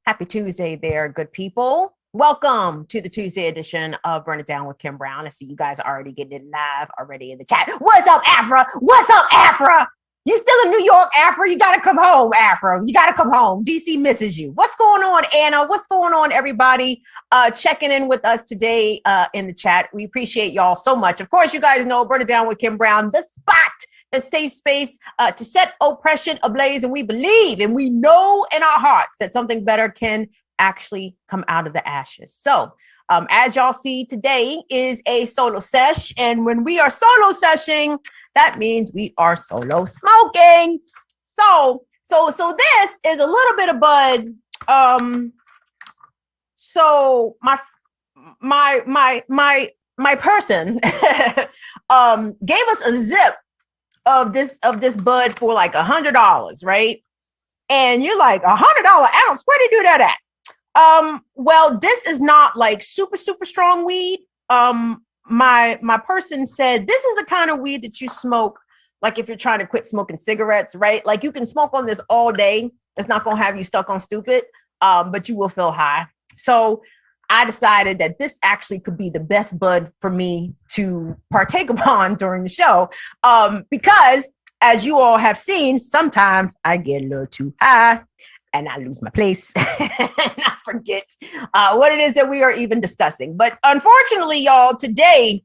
Happy Tuesday there, good people. Welcome to the Tuesday edition of Burn It Down with Kim Brown. I see you guys are already getting it live already in the chat. What's up, Afra? What's up, Afra? You still in New York, Afra? You got to come home, Afra. You got to come home. DC misses you. What's going on, Anna? What's going on, everybody? Checking in with us today in the chat. We appreciate y'all so much. Of course, you guys know Burn It Down with Kim Brown, the spot, the safe space to set oppression ablaze. And we believe and we know in our hearts that something better can actually come out of the ashes. So as y'all see, today is a solo sesh. And when we are solo seshing, that means we are solo smoking. So this is a little bit of bud. So my person gave us a zip of this bud for like $100, right? And you're like, $100 ounce, where did you do that at? Well, this is not like super strong weed. My person said this is the kind of weed that you smoke like if you're trying to quit smoking cigarettes, right? Like you can smoke on this all day. It's not gonna have you stuck on stupid, but you will feel high. So I decided that this actually could be the best bud for me to partake upon during the show, because as you all have seen, sometimes I get a little too high and I lose my place and I forget what it is that we are even discussing. But unfortunately, y'all, today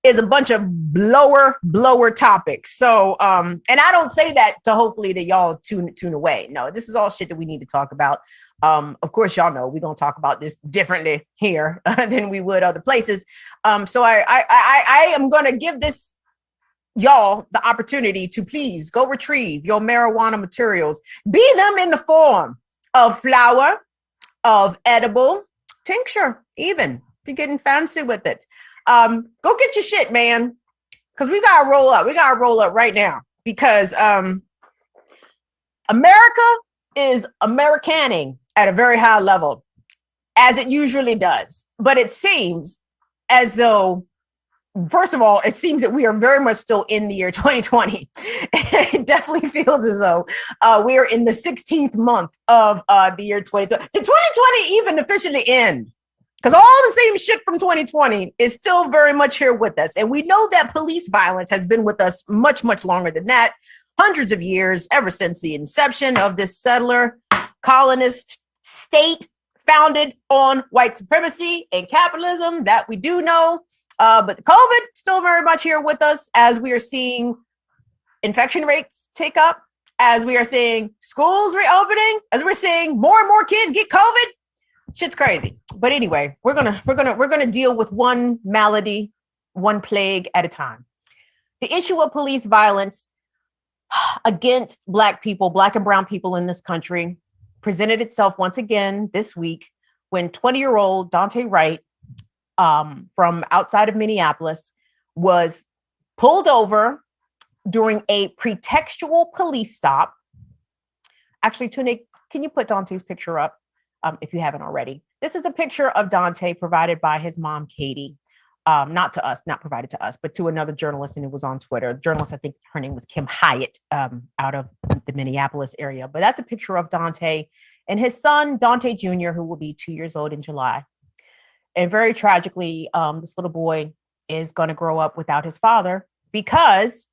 is a bunch of blower topics. So, and I don't say that to hopefully that y'all tune away. No, this is all shit that we need to talk about. Of course, y'all know we're going to talk about this differently here than we would other places. So I am going to give this y'all the opportunity to please go retrieve your marijuana materials, be them in the form of flower, of edible, tincture, even You're getting fancy with it. Go get your shit, man. Because we gotta roll up. We gotta roll up right now. Because America is Americaning at a very high level, as it usually does. But it seems as though, first of all, it seems that we are very much still in the year 2020. It definitely feels as though we are in the 16th month of the year 2020. Did 2020 even officially end? Because all the same shit from 2020 is still very much here with us. And we know that police violence has been with us much, much longer than that. Hundreds of years, ever since the inception of this settler colonist state founded on white supremacy and capitalism, that we do know. But the COVID still very much here with us, as we are seeing infection rates tick up, as we are seeing schools reopening, as we're seeing more and more kids get COVID. Shit's crazy. But anyway, we're gonna deal with one malady, one plague at a time. The issue of police violence against Black people, Black and brown people in this country, presented itself once again this week when 20-year-old Daunte Wright from outside of Minneapolis was pulled over during a pretextual police stop. Actually, Tunick, can you put Dante's picture up if you haven't already? This is a picture of Daunte provided by his mom, Katie. Not to us, not provided to us, but to another journalist, and it was on Twitter. The journalist, I think her name was Kim Hyatt, out of the Minneapolis area. But that's a picture of Daunte and his son, Daunte Jr., who will be 2 years old in July. And very tragically, this little boy is going to grow up without his father because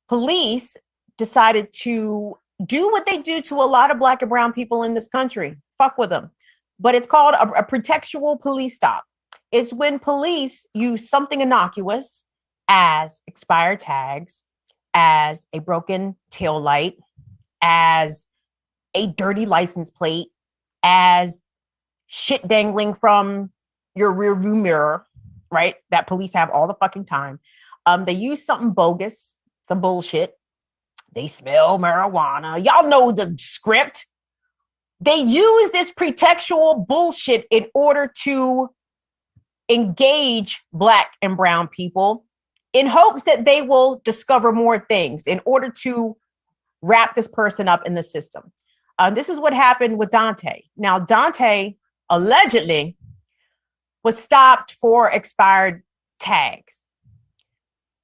police decided to do what they do to a lot of Black and brown people in this country. Fuck with them. But it's called a pretextual police stop. It's when police use something innocuous as expired tags, as a broken tail light, as a dirty license plate, as shit dangling from your rear view mirror, right? That police have all the fucking time. They use something bogus, some bullshit. They smell marijuana. Y'all know the script. They use this pretextual bullshit in order to engage Black and brown people in hopes that they will discover more things in order to wrap this person up in the system. This is what happened with Daunte. Now, Daunte allegedly was stopped for expired tags.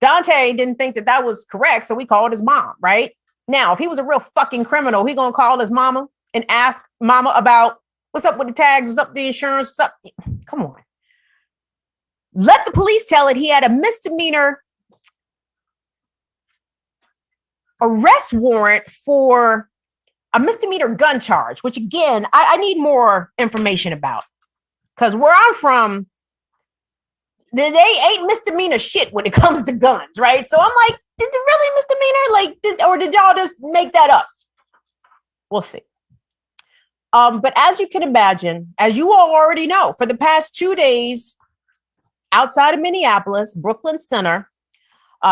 Daunte didn't think that that was correct, so he called his mom, right? Now, if he was a real fucking criminal, he gonna call his mama and ask mama about what's up with the tags, what's up with the insurance, what's up? Come on. Let the police tell it. He had a misdemeanor arrest warrant for a misdemeanor gun charge, which again, I need more information about. Because where I'm from, they ain't misdemeanor shit when it comes to guns, right? So I'm like, did it really misdemeanor? Or did y'all just make that up? We'll see. But as you can imagine, as you all already know, for the past 2 days, outside of Minneapolis, Brooklyn Center,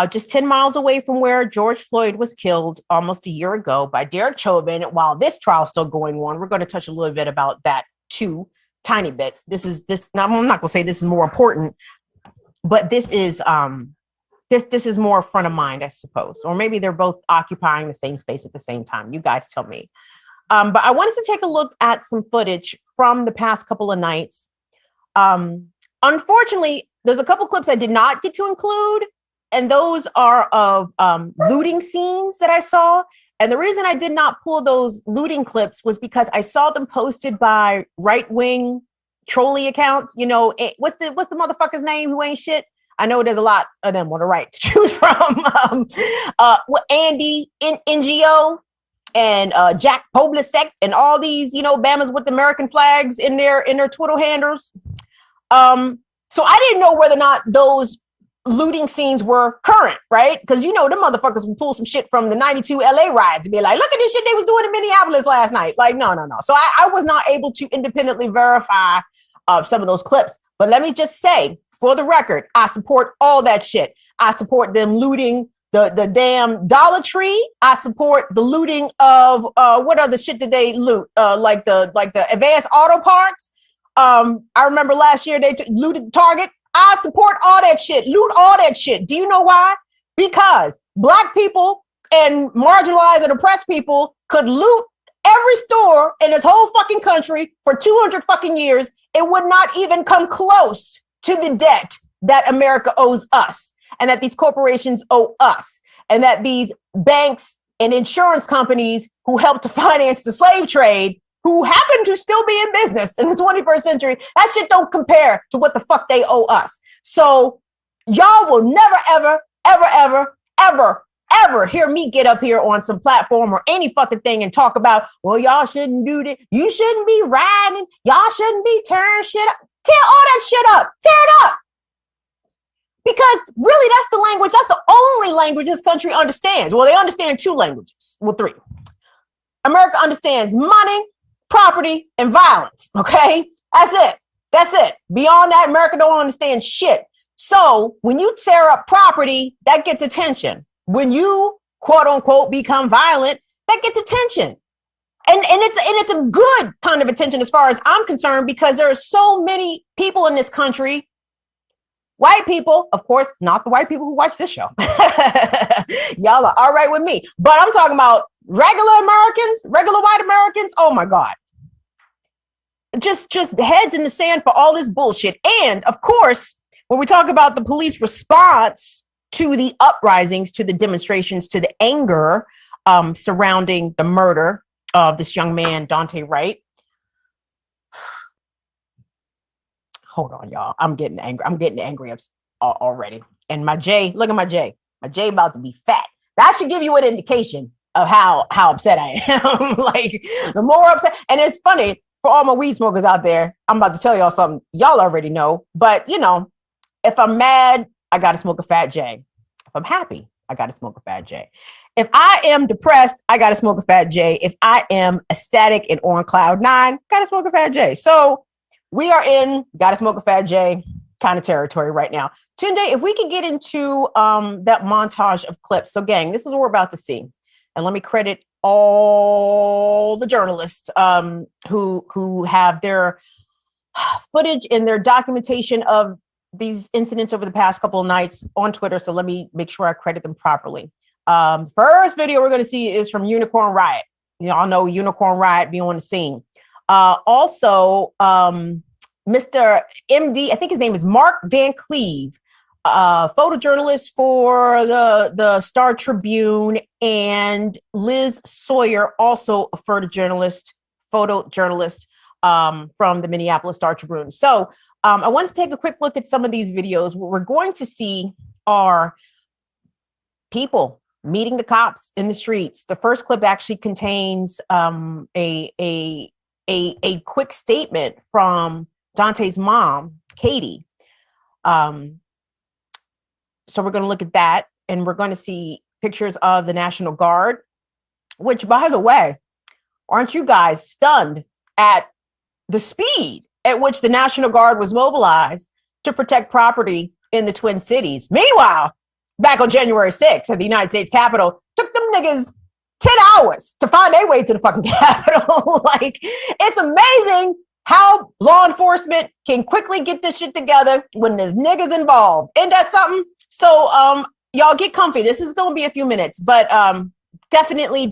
just 10 miles away from where George Floyd was killed almost a year ago by Derek Chauvin. While this trial is still going on, we're going to touch a little bit about that too, tiny bit. Now, I'm not going to say this is more important, but this is more front of mind, I suppose. Or maybe they're both occupying the same space at the same time. You guys tell me. But I wanted to take a look at some footage from the past couple of nights. Unfortunately, there's a couple clips I did not get to include, and those are of looting scenes that I saw. And the reason I did not pull those looting clips was because I saw them posted by right-wing trolley accounts. You know, what's the motherfucker's name who ain't shit? I know there's a lot of them on the right to choose from. Andy NGO and Jack Poblasek and all these, Bammers with American flags in their Twitter handles. So I didn't know whether or not those looting scenes were current, right? Because the motherfuckers would pull some shit from the 92 LA ride to be like, look at this shit they was doing in Minneapolis last night. Like, no. So I was not able to independently verify some of those clips. But let me just say, for the record, I support all that shit. I support them looting the damn Dollar Tree. I support the looting of what other shit did they loot? Like the advanced auto parks. I remember last year they looted Target. I support all that shit. Loot all that shit. Do you know why? Because Black people and marginalized and oppressed people could loot every store in this whole fucking country for 200 fucking years. It would not even come close to the debt that America owes us, and that these corporations owe us, and that these banks and insurance companies who helped to finance the slave trade, who happen to still be in business in the 21st century, that shit don't compare to what the fuck they owe us. So y'all will never, ever, ever, ever, ever, ever hear me get up here on some platform or any fucking thing and talk about, well, y'all shouldn't do that. You shouldn't be riding. Y'all shouldn't be tearing shit up. Tear all that shit up. Tear it up. Because really, that's the language. That's the only language this country understands. Well, they understand two languages. Well, three. America understands money, property, and violence. Okay? That's it. That's it. Beyond that, America don't understand shit. So when you tear up property, that gets attention. When you, quote unquote, become violent, that gets attention. And it's a good kind of attention as far as I'm concerned, because there are so many people in this country, white people, of course, not the white people who watch this show. Y'all are all right with me. But I'm talking about regular Americans, regular white Americans. Oh my God. Just heads in the sand for all this bullshit. And of course, when we talk about the police response to the uprisings, to the demonstrations, to the anger surrounding the murder of this young man, Daunte Wright. Hold on, y'all. I'm getting angry. I'm getting angry already. And my J, look at my J. My J about to be fat. That should give you an indication of how upset I am. Like, the more upset. And it's funny, for all my weed smokers out there, I'm about to tell y'all something y'all already know. But, you know, if I'm mad, I got to smoke a fat J. If I'm happy, I got to smoke a fat J. If I am depressed, I got to smoke a fat J. If I am ecstatic and on cloud nine, got to smoke a fat J. So we are in got to smoke a fat J kind of territory right now. Tunde, if we could get into that montage of clips. So gang, this is what we're about to see. And let me credit all the journalists who have their footage and their documentation of these incidents over the past couple of nights on Twitter. So let me make sure I credit them properly. First video we're going to see is from Unicorn Riot. You all know Unicorn Riot be on the scene. Also, Mr. MD, I think his name is Mark Van Cleve, photojournalist for the Star Tribune, and Liz Sawyer, also a photojournalist from the Minneapolis Star Tribune. So I want to take a quick look at some of these videos. What we're going to see are people meeting the cops in the streets. The first clip actually contains a quick statement from Dante's mom, Katie. So we're going to look at that, and we're going to see pictures of the National Guard, which, by the way, aren't you guys stunned at the speed at which the National Guard was mobilized to protect property in the Twin Cities? Meanwhile, back on January 6th at the United States Capitol, took them niggas 10 hours to find their way to the fucking Capitol. Like, it's amazing how law enforcement can quickly get this shit together when there's niggas involved. Ain't that something? So y'all get comfy. This is going to be a few minutes, but definitely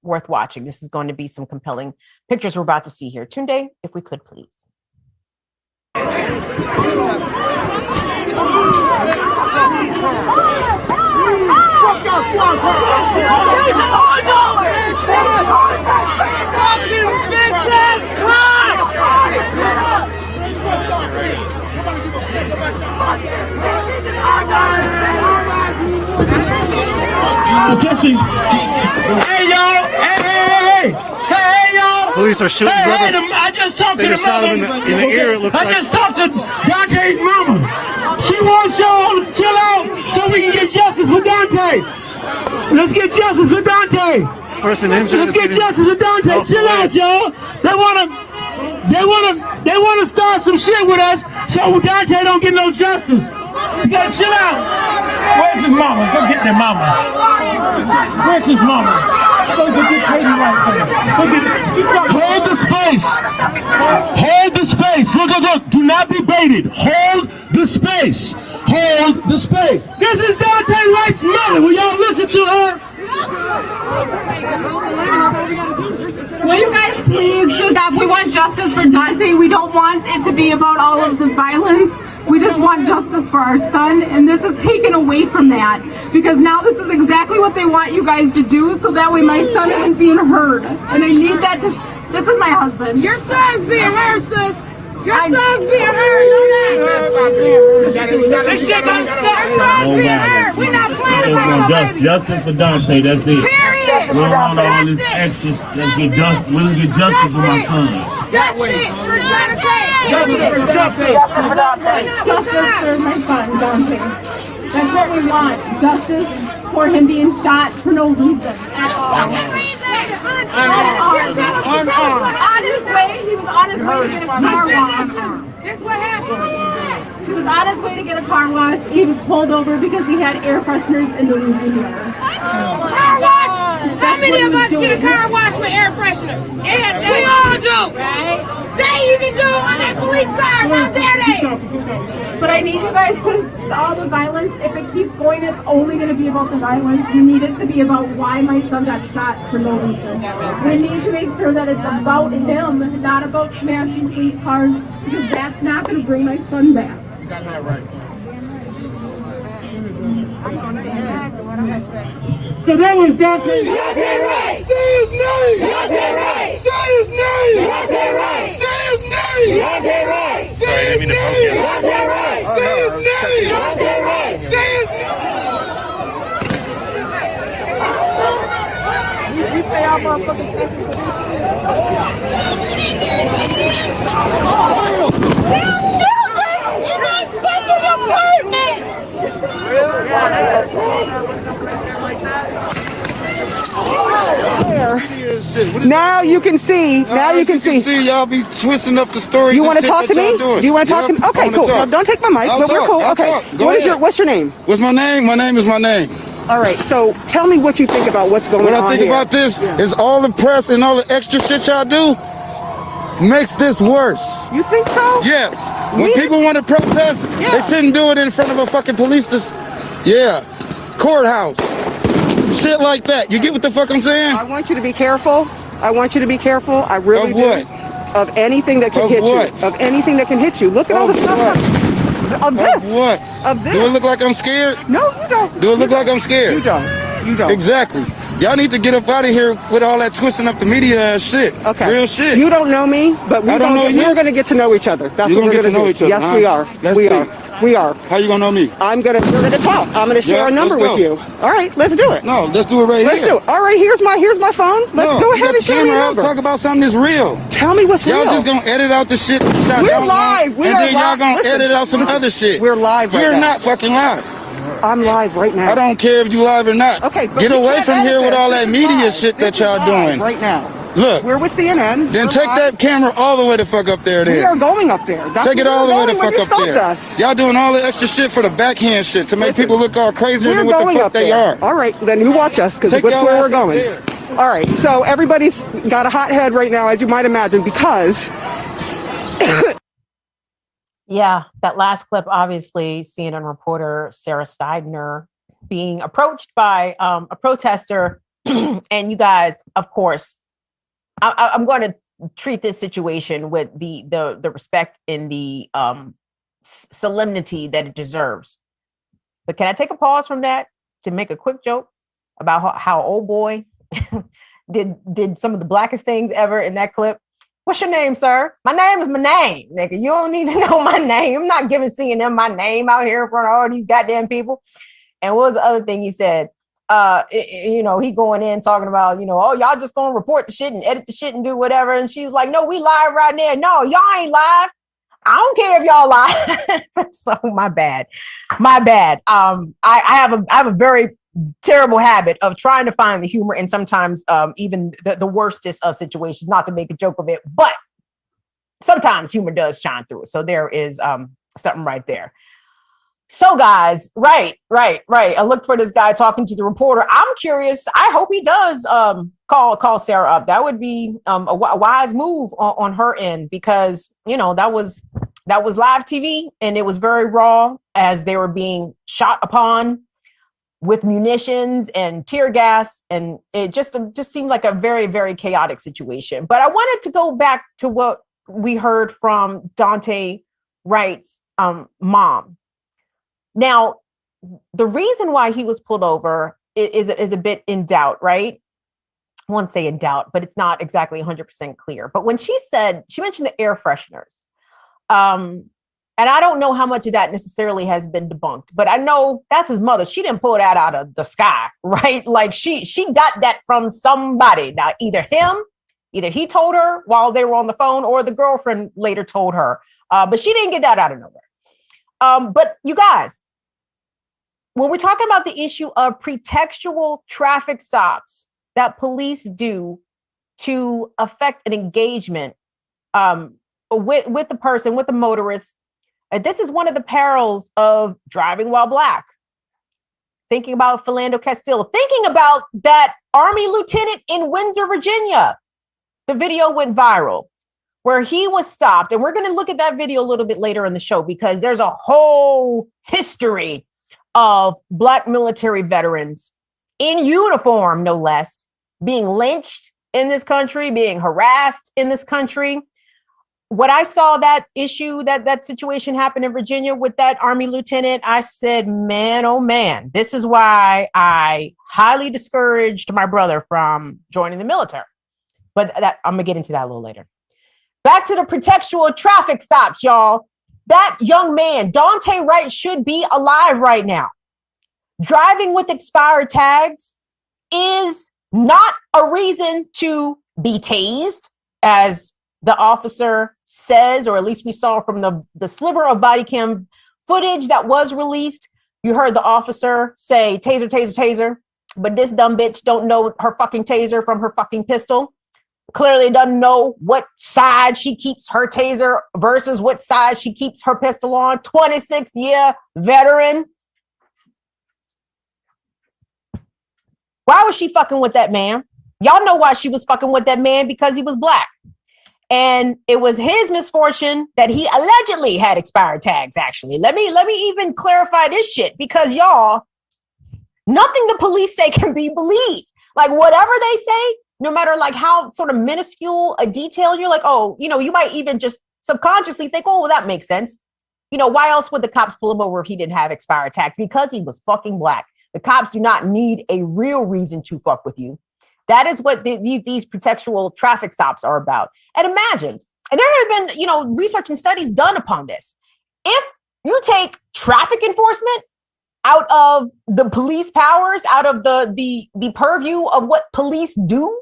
worth watching. This is going to be some compelling pictures we're about to see here. Tunde, if we could, please. Jesse. Hey, y'all. Hey, y'all. Police are shooting, brother. I just talked to the shot him in the ear, it looks like. I just talked to Dante's mama. She wants y'all to chill out so we can get justice for Dante. Let's get justice for Dante. Let's get justice for Dante. Chill out, y'all. They wanna start some shit with us so Dante don't get no justice. You gotta chill out. Where's his mama? Go get their mama. Where's his mama? Go get Katie right there. Hold the space. Hold the space. Look. Do not be baited. Hold the space. Hold the space. This is Dante Wright's mother. Will y'all listen to her? Will you guys please just stop? We want justice for Dante. We don't want it to be about all of this violence. We just want justice for our son, and this is taken away from that, because now this is exactly what they want you guys to do, so that way my son isn't being heard. And I need that to, this is my husband. Your son's being heard, sis. Your son's being heard. This shit gonna stop. Your son's being heard. We're not playing about baby. Justice for Dante, that's it. Period. We don't want all this extra. Let's get justice. We'll get justice for my son. Justice for Dante. Justice for Dante. Justice for my son, Dante. That's what we want. Justice for him being shot for no reason at all. On his way, he was on his way to get a car wash. This is what happened. He was on his way to get a car wash. He was pulled over because he had air fresheners in the rearview mirror. Car wash? How many of us get a car wash with air fresheners? Yeah, we all do. Right? They even do on their police cars. How dare they? But I need you guys to, all the violence, if it keeps going, it's only going to be about the violence. We need it to be about why my son got shot for no reason. We need to make sure that it's about him, not about smashing police cars, because that's not going to bring my son back. You got that right. So that was Dante. Dante Wright. Say his name. Dante Wright. Say his name. Dante Wright. Say his name. Dante Wright. Say his name. Dante Wright. Say his name. Dante Wright. Say his name. We pay our motherfucking taxes for this shit. Children in those fucking apartments. Now you can see. Now you can see. Y'all be twisting up the story. You want to talk to me? Do you want to talk to me? Okay, cool. Now, don't take my mic, but we're cool. Okay. What's your name? What's my name? My name is my name. All right. So tell me what you think about what's going on here. What I think about this is all the press and all the extra shit y'all do makes this worse. You think so? Yes. When people want to protest, they shouldn't do it in front of a fucking police courthouse. Shit like that. You get what the fuck I'm saying? I want you to be careful. I want you to be careful. I really Of do. what? Of anything that can Of hit what? you. Of anything that can hit you. Look at all Of the stuff. what? Of this. Of what? Of this. Do it look like I'm scared? No, you don't. Do it look like I'm scared? You don't. You don't. Exactly. Y'all need to get up out of here with all that twisting up the media ass shit. Okay. Real shit. You don't know me, but we're going to get to know each other. That's You what gonna we're get to going know do. each other, Yes, huh? we are. Let's we see. are. We are. How you gonna know me? We're gonna talk. I'm gonna share a number with you. All right, let's do it. No, let's do it right Let's here. do it. All right, here's my phone. Let's go ahead and share your number. Talk about something that's real. Tell me what's real. Y'all just gonna edit out the shit that y'all We're don't live. want, and then y'all gonna edit out some other shit. We're live right You're now. not fucking live. I'm live right now. I don't care if you live or not. Okay, but get we away can't from here edit with this. all that This is media live. shit that This y'all is doing. live right now. Look. We're with CNN. Then We're take live. that camera all the way the fuck up there. We are going up there. That's Take it where all the we're way the going fuck when up you there. stopped us. Y'all doing all the extra shit for the backhand shit to make people look all crazier than We're what the going fuck up they there. are. All right, then you watch us because Take that's y'all where we're ass up going. there. All right, so everybody's got a hot head right now, as you might imagine, because Yeah, that last clip, obviously, CNN reporter Sarah Seidner being approached by a protester. And you guys, of course, I'm going to treat this situation with the respect and the solemnity that it deserves. But can I take a pause from that to make a quick joke about how old boy did some of the blackest things ever in that clip? What's your name, sir? My name is my name, nigga. You don't need to know my name. I'm not giving CNN my name out here in front of all these goddamn people. And what was the other thing he said? He going in talking about, oh, y'all just gonna report the shit and edit the shit and do whatever. And she's like, no, we live right now. No, y'all ain't live. I don't care if y'all live. So my bad. I have a very terrible habit of trying to find the humor in sometimes even the worstest of situations, not to make a joke of it, but sometimes humor does shine through. So there is something right there. So guys, right. I looked for this guy talking to the reporter. I'm curious. I hope he does call Sarah up. That would be a wise move on her end, because that was live TV and it was very raw as they were being shot upon with munitions and tear gas, and it just seemed like a very, very chaotic situation. But I wanted to go back to what we heard from Daunte Wright's mom. Now, the reason why he was pulled over is a bit in doubt, right? I won't say in doubt, but it's not exactly 100% clear. But when she mentioned the air fresheners, and I don't know how much of that necessarily has been debunked, but I know that's his mother. She didn't pull that out of the sky, right? Like she got that from somebody. Now, either he told her while they were on the phone, or the girlfriend later told her, but she didn't get that out of nowhere. But you guys, when we're talking about the issue of pretextual traffic stops that police do to affect an engagement with the person, with the motorist, this is one of the perils of driving while Black. Thinking about Philando Castile, thinking about that Army lieutenant in Windsor, Virginia. The video went viral, where he was stopped. And we're going to look at that video a little bit later in the show, because there's a whole history of Black military veterans in uniform, no less, being lynched in this country, being harassed in this country. When I saw that issue, that situation happen in Virginia with that Army lieutenant, I said, man, oh man, this is why I highly discouraged my brother from joining the military. But I'm going to get into that a little later. Back to the pretextual traffic stops, y'all. That young man, Daunte Wright, should be alive right now. Driving with expired tags is not a reason to be tased, as the officer says, or at least we saw from the sliver of body cam footage that was released. You heard the officer say, taser, taser, taser. But this dumb bitch don't know her fucking taser from her fucking pistol. Clearly doesn't know what side she keeps her taser versus what side she keeps her pistol on. 26-year veteran. Why was she fucking with that man? Y'all know why she was fucking with that man, because he was Black. And it was his misfortune that he allegedly had expired tags, actually. Let me even clarify this shit, because y'all, nothing the police say can be believed. Like whatever they say, no matter like how sort of minuscule a detail, you're like, oh, you might even just subconsciously think, oh, well, that makes sense. Why else would the cops pull him over if he didn't have expired tags? Because he was fucking Black. The cops do not need a real reason to fuck with you. That is what these pretextual traffic stops are about. And imagine, and there have been, research and studies done upon this. If you take traffic enforcement out of the police powers, out of the purview of what police do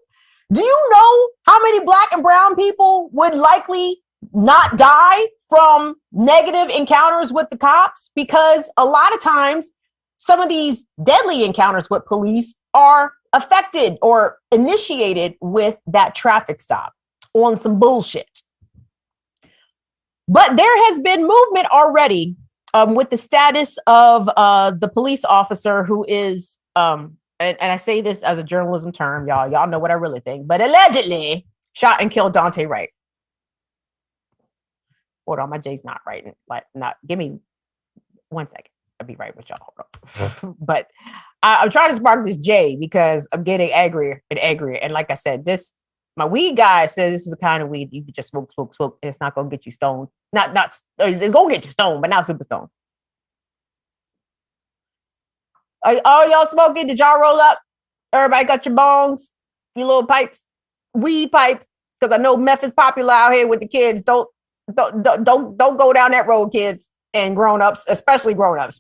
you know how many Black and brown people would likely not die from negative encounters with the cops? Because a lot of times, some of these deadly encounters with police are affected or initiated with that traffic stop on some bullshit. But there has been movement already with the status of the police officer who is, and I say this as a journalism term, y'all know what I really think, but allegedly shot and killed Daunte Wright. Hold on, my J's not right. Give me 1 second. I'll be right with y'all. Hold on. But I'm trying to spark this J because I'm getting angrier and angrier. And like I said, my weed guy says this is the kind of weed you can just smoke. And it's not gonna get you stoned. It's gonna get you stoned, but not super stoned. All y'all smoking? Did y'all roll up? Everybody got your bongs, your little pipes, weed pipes? Because I know meth is popular out here with the kids. Don't go down that road, kids and grown-ups, especially grown-ups,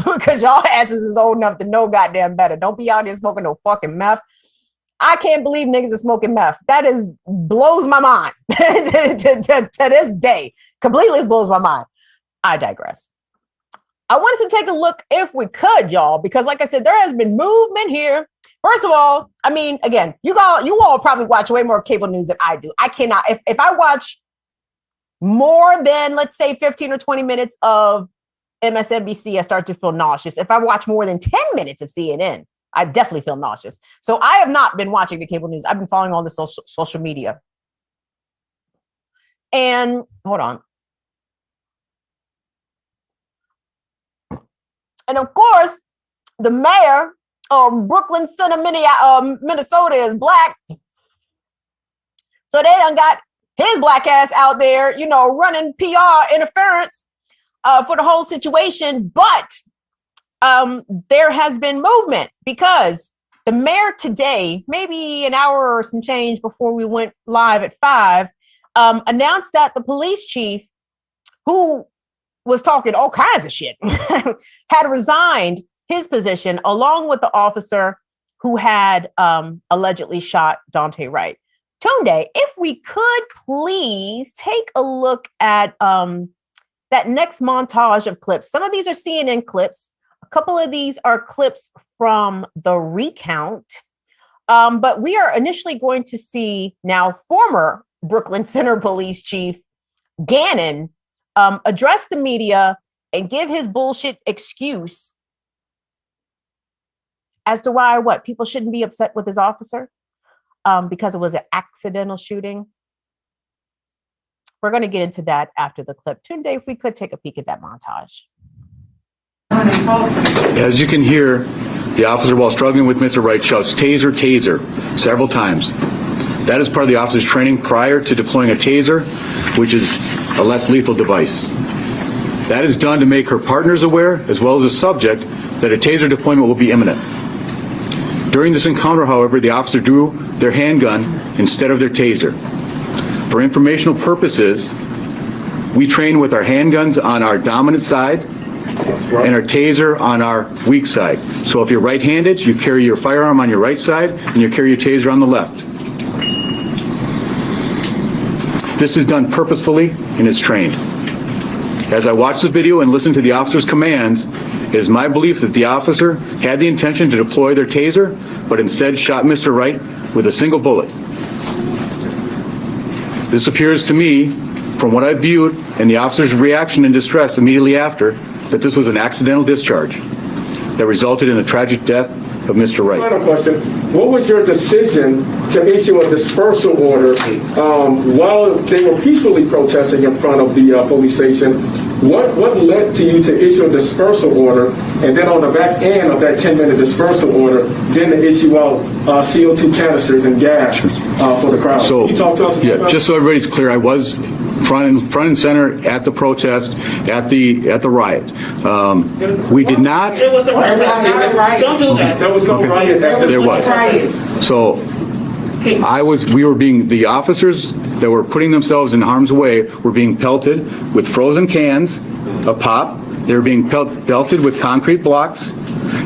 because y'all asses is old enough to know goddamn better. Don't be out here smoking no fucking meth. I can't believe niggas are smoking meth. That blows my mind to this day. Completely blows my mind. I digress. I wanted to take a look, if we could, y'all, because like I said, there has been movement here. First of all, I mean, again, you all probably watch way more cable news than I do. I cannot. If I watch more than, let's say, 15 or 20 minutes of MSNBC, I start to feel nauseous. If I watch more than 10 minutes of CNN, I definitely feel nauseous. So I have not been watching the cable news. I've been following all the social media. And hold on. And of course, the mayor of Brooklyn Center, Minnesota is black. So they done got his black ass out there, running PR interference for the whole situation. But there has been movement because the mayor today, maybe an hour or some change before we went live at 5, announced that the police chief, who was talking all kinds of shit, had resigned his position along with the officer who had allegedly shot Daunte Wright. Tunde, if we could please take a look at that next montage of clips. Some of these are CNN clips. A couple of these are clips from the recount. But we are initially going to see now former Brooklyn Center Police Chief Gannon address the media and give his bullshit excuse as to why people shouldn't be upset with his officer because it was an accidental shooting. We're going to get into that after the clip. Tunde, if we could take a peek at that montage. As you can hear, the officer, while struggling with Mr. Wright, shouts, "Taser, taser," several times. That is part of the officer's training prior to deploying a taser, which is a less lethal device. That is done to make her partners aware, as well as the subject, that a taser deployment will be imminent. During this encounter, however, the officer drew their handgun instead of their taser. For informational purposes, we train with our handguns on our dominant side and our taser on our weak side. So if you're right-handed, you carry your firearm on your right side and you carry your taser on the left. This is done purposefully and is trained. As I watch the video and listen to the officer's commands, it is my belief that the officer had the intention to deploy their taser, but instead shot Mr. Wright with a single bullet. This appears to me, from what I viewed and the officer's reaction in distress immediately after, that this was an accidental discharge that resulted in the tragic death of Mr. Wright. Final question. What was your decision to issue a dispersal order while they were peacefully protesting in front of the police station? What led to you to issue a dispersal order, and then on the back end of that 10-minute dispersal order, then to issue out CO2 canisters and gas for the crowd? So, can you talk to us about that? Just so everybody's clear, I was front and center at the protest, at the riot. We did not. It was a riot. Don't do that. There was no riot. There was. So the officers that were putting themselves in harm's way were being pelted with frozen cans of pop. They were being pelted with concrete blocks.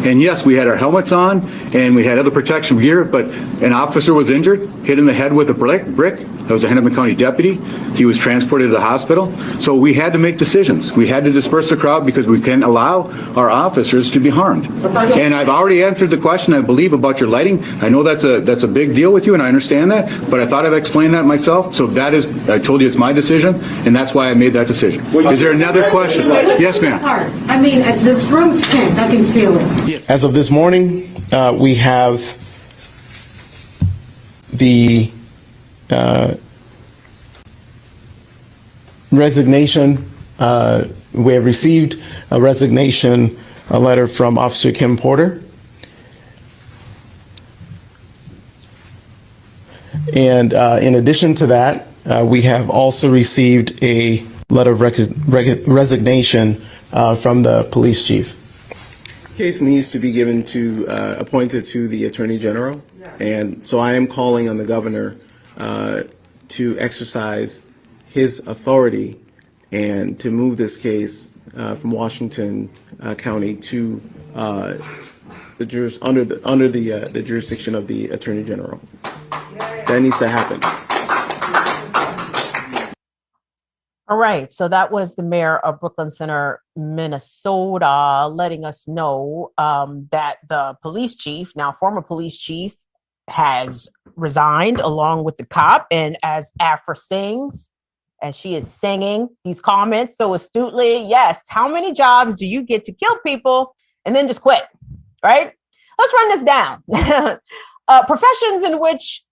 And yes, we had our helmets on and we had other protection gear, but an officer was injured, hit in the head with a brick. That was a Hennepin County deputy. He was transported to the hospital. So we had to make decisions. We had to disperse the crowd because we can't allow our officers to be harmed. And I've already answered the question, I believe, about your lighting. I know that's a big deal with you, and I understand that, but I thought I've explained that myself. So that is, I told you it's my decision, and that's why I made that decision. Is there another question? Yes, ma'am. I mean, the room's tense. I can feel it. As of this morning, we have the resignation. We have received a resignation, a letter from Officer Kim Porter. And in addition to that, we have also received a letter of resignation from the police chief. This case needs to be given to, appointed to the Attorney General. And so I am calling on the governor to exercise his authority and to move this case from Washington County to under the jurisdiction of the Attorney General. That needs to happen. All right, so that was the mayor of Brooklyn Center, Minnesota, letting us know that the police chief, now former police chief, has resigned along with the cop. And as Afra sings, as she is singing these comments so astutely. Yes, how many jobs do you get to kill people and then just quit, right? Let's run this down. Professions in which,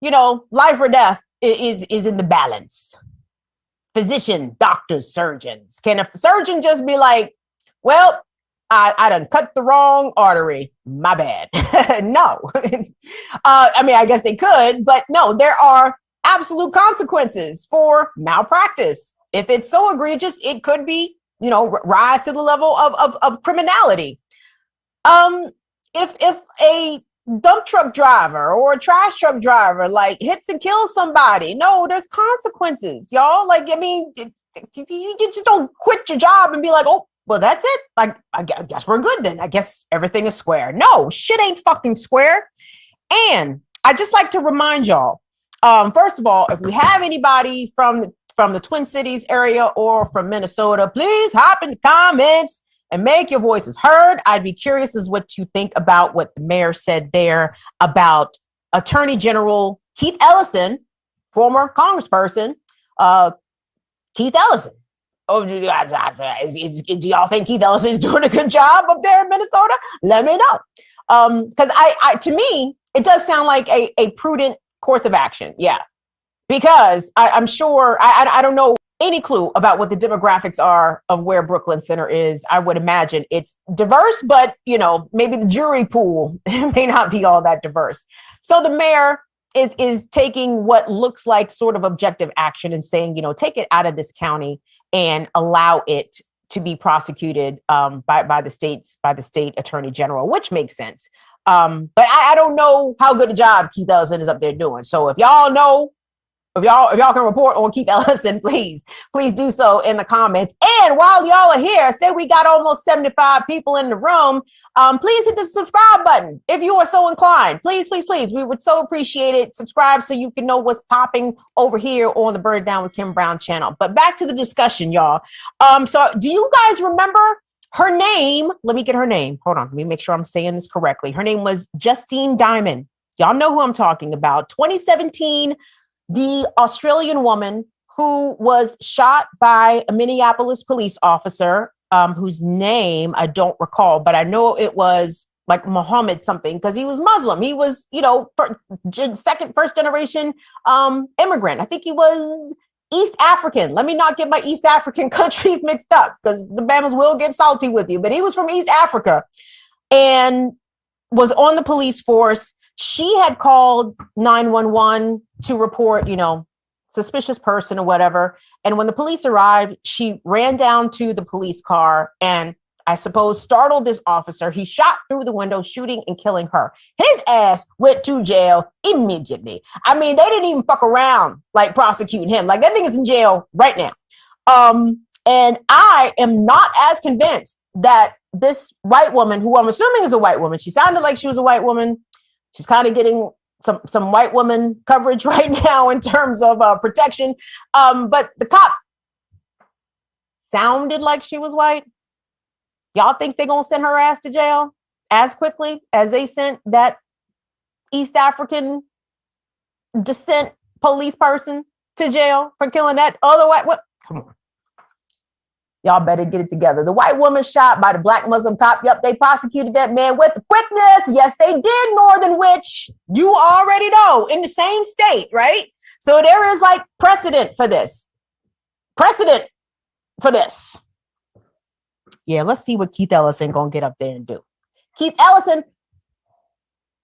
life or death is in the balance. Physicians, doctors, surgeons. Can a surgeon just be like, well, I done cut the wrong artery. My bad. No. I guess they could, but no, there are absolute consequences for malpractice. If it's so egregious, it could be, rise to the level of criminality. If a dump truck driver or a trash truck driver hits and kills somebody, no, there's consequences, y'all. You just don't quit your job and be like, oh, well, that's it. I guess we're good then. I guess everything is square. No, shit ain't fucking square. And I just like to remind y'all, first of all, if we have anybody from the Twin Cities area or from Minnesota, please hop in the comments and make your voices heard. I'd be curious as what you think about what the mayor said there about Attorney General Keith Ellison, former congressperson, Keith Ellison. Oh, do y'all think Keith Ellison is doing a good job up there in Minnesota? Let me know. Because to me, it does sound like a prudent course of action. Yeah, because I'm sure I don't know any clue about what the demographics are of where Brooklyn Center is. I would imagine it's diverse, but maybe the jury pool may not be all that diverse. So the mayor is taking what looks like sort of objective action and saying, take it out of this county and allow it to be prosecuted by the state attorney general, which makes sense. But I don't know how good a job Keith Ellison is up there doing. So if y'all know, if y'all can report on Keith Ellison, please do so in the comments. And while y'all are here, say we got almost 75 people in the room, please hit the subscribe button if you are so inclined. Please. We would so appreciate it. Subscribe so you can know what's popping over here on the Bird Down with Kim Brown channel. But back to the discussion, y'all. So do you guys remember her name? Let me get her name. Hold on. Let me make sure I'm saying this correctly. Her name was Justine Diamond. Y'all know who I'm talking about. 2017, the Australian woman who was shot by a Minneapolis police officer, whose name I don't recall, but I know it was like Muhammad something because he was Muslim. He was, first generation immigrant. I think he was East African. Let me not get my East African countries mixed up because the Bamas will get salty with you, but he was from East Africa and was on the police force. She had called 911 to report, suspicious person or whatever. And when the police arrived, she ran down to the police car and I suppose startled this officer. He shot through the window, shooting and killing her. His ass went to jail immediately. I mean, they didn't even fuck around prosecuting him. That nigga's in jail right now. And I am not as convinced that this white woman, who I'm assuming is a white woman, she sounded like she was a white woman. She's kind of getting some white woman coverage right now in terms of protection. But the cop sounded like she was white. Y'all think they're going to send her ass to jail as quickly as they sent that East African descent police person to jail for killing that other white woman? Come on. Y'all better get it together. The white woman shot by the black Muslim cop. Yep, they prosecuted that man with quickness. Yes, they did. Northern Witch. You already know, in the same state, right? So there is precedent for this. Yeah, let's see what Keith Ellison gonna get up there and do. Keith Ellison,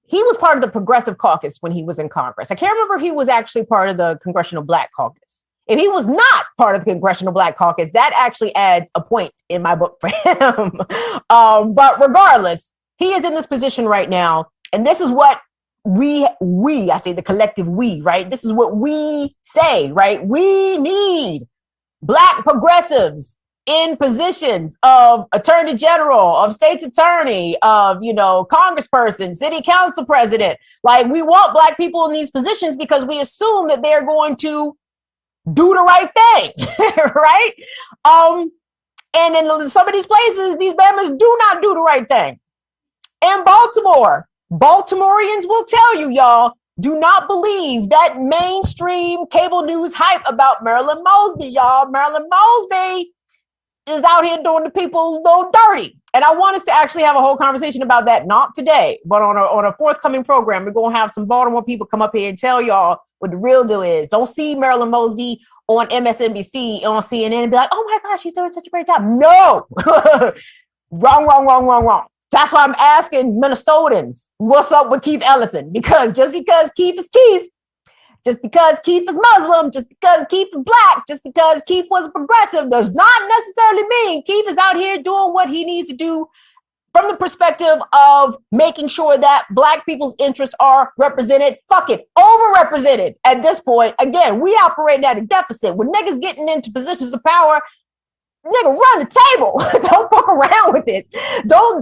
he was part of the Progressive Caucus when he was in Congress. I can't remember if he was actually part of the Congressional Black Caucus. If he was not part of the Congressional Black Caucus, that actually adds a point in my book for him. But regardless, he is in this position right now. And this is what I say the collective we, right? This is what we say, right? We need Black progressives in positions of attorney general, of state's attorney, of, congressperson, city council president. We want Black people in these positions because we assume that they're going to do the right thing, right? And in some of these places, these Bamas do not do the right thing. In Baltimore, Baltimoreans will tell you, y'all, Do not believe that mainstream cable news hype about Marilyn Mosby, y'all. Marilyn Mosby is out here doing the people a little dirty. And I want us to actually have a whole conversation about that, not today, but on a forthcoming program. We're going to have some Baltimore people come up here and tell y'all what the real deal is. Don't see Marilyn Mosby on MSNBC, on CNN, and be like, oh my gosh, she's doing such a great job. No. Wrong. That's why I'm asking Minnesotans, what's up with Keith Ellison? Because just because Keith is Keith, just because Keith is Muslim, just because Keith is black, just because Keith was progressive, does not necessarily mean Keith is out here doing what he needs to do from the perspective of making sure that black people's interests are represented, overrepresented at this point. Again, we operate at a deficit. When niggas getting into positions of power, nigga, run the table. Don't fuck around with it. Don't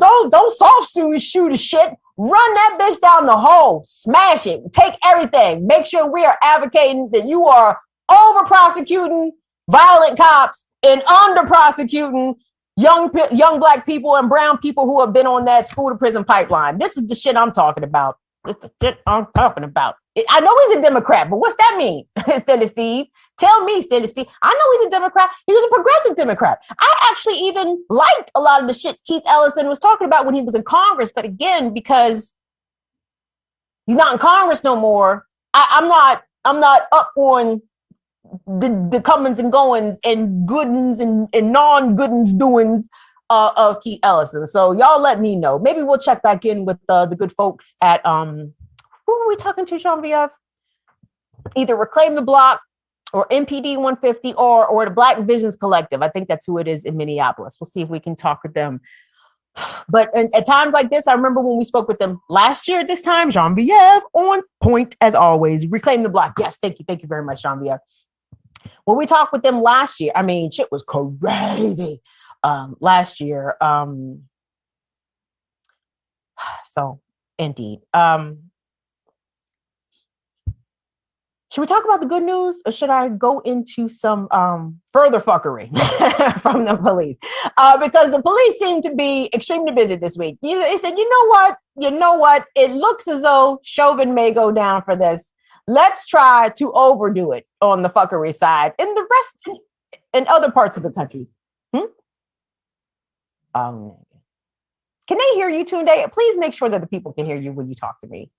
soft shoot a shit. Run that bitch down the hole. Smash it. Take everything. Make sure we are advocating that you are over prosecuting violent cops and under prosecuting young black people and brown people who have been on that school to prison pipeline. This is the shit I'm talking about. It's the shit I'm talking about. I know he's a Democrat, but what's that mean? Steady Steve. Tell me, Steady Steve. I know he's a Democrat. He was a progressive Democrat. I actually even liked a lot of the shit Keith Ellison was talking about when he was in Congress. But again, because he's not in Congress no more, I'm not up on the comings and goings and goodens and non-goodens doings of Keith Ellison. So y'all let me know. Maybe we'll check back in with the good folks at who were we talking to, Jean-Pierre? Either Reclaim the Block or MPD 150 or the Black Visions Collective. I think that's who it is in Minneapolis. We'll see if we can talk with them. But at times like this, I remember when we spoke with them last year at this time, Jean-Pierre on point as always. Reclaim the Block. Yes, thank you very much, Jean-Pierre. When we talked with them last year, I mean, shit was crazy last year. So indeed. Should we talk about the good news or should I go into some further fuckery from the police? Because the police seem to be extremely busy this week. They said, you know what? It looks as though Chauvin may go down for this. Let's try to overdo it on the fuckery side in the rest in other parts of the countries. Can they hear you today? Please make sure that the people can hear you when you talk to me.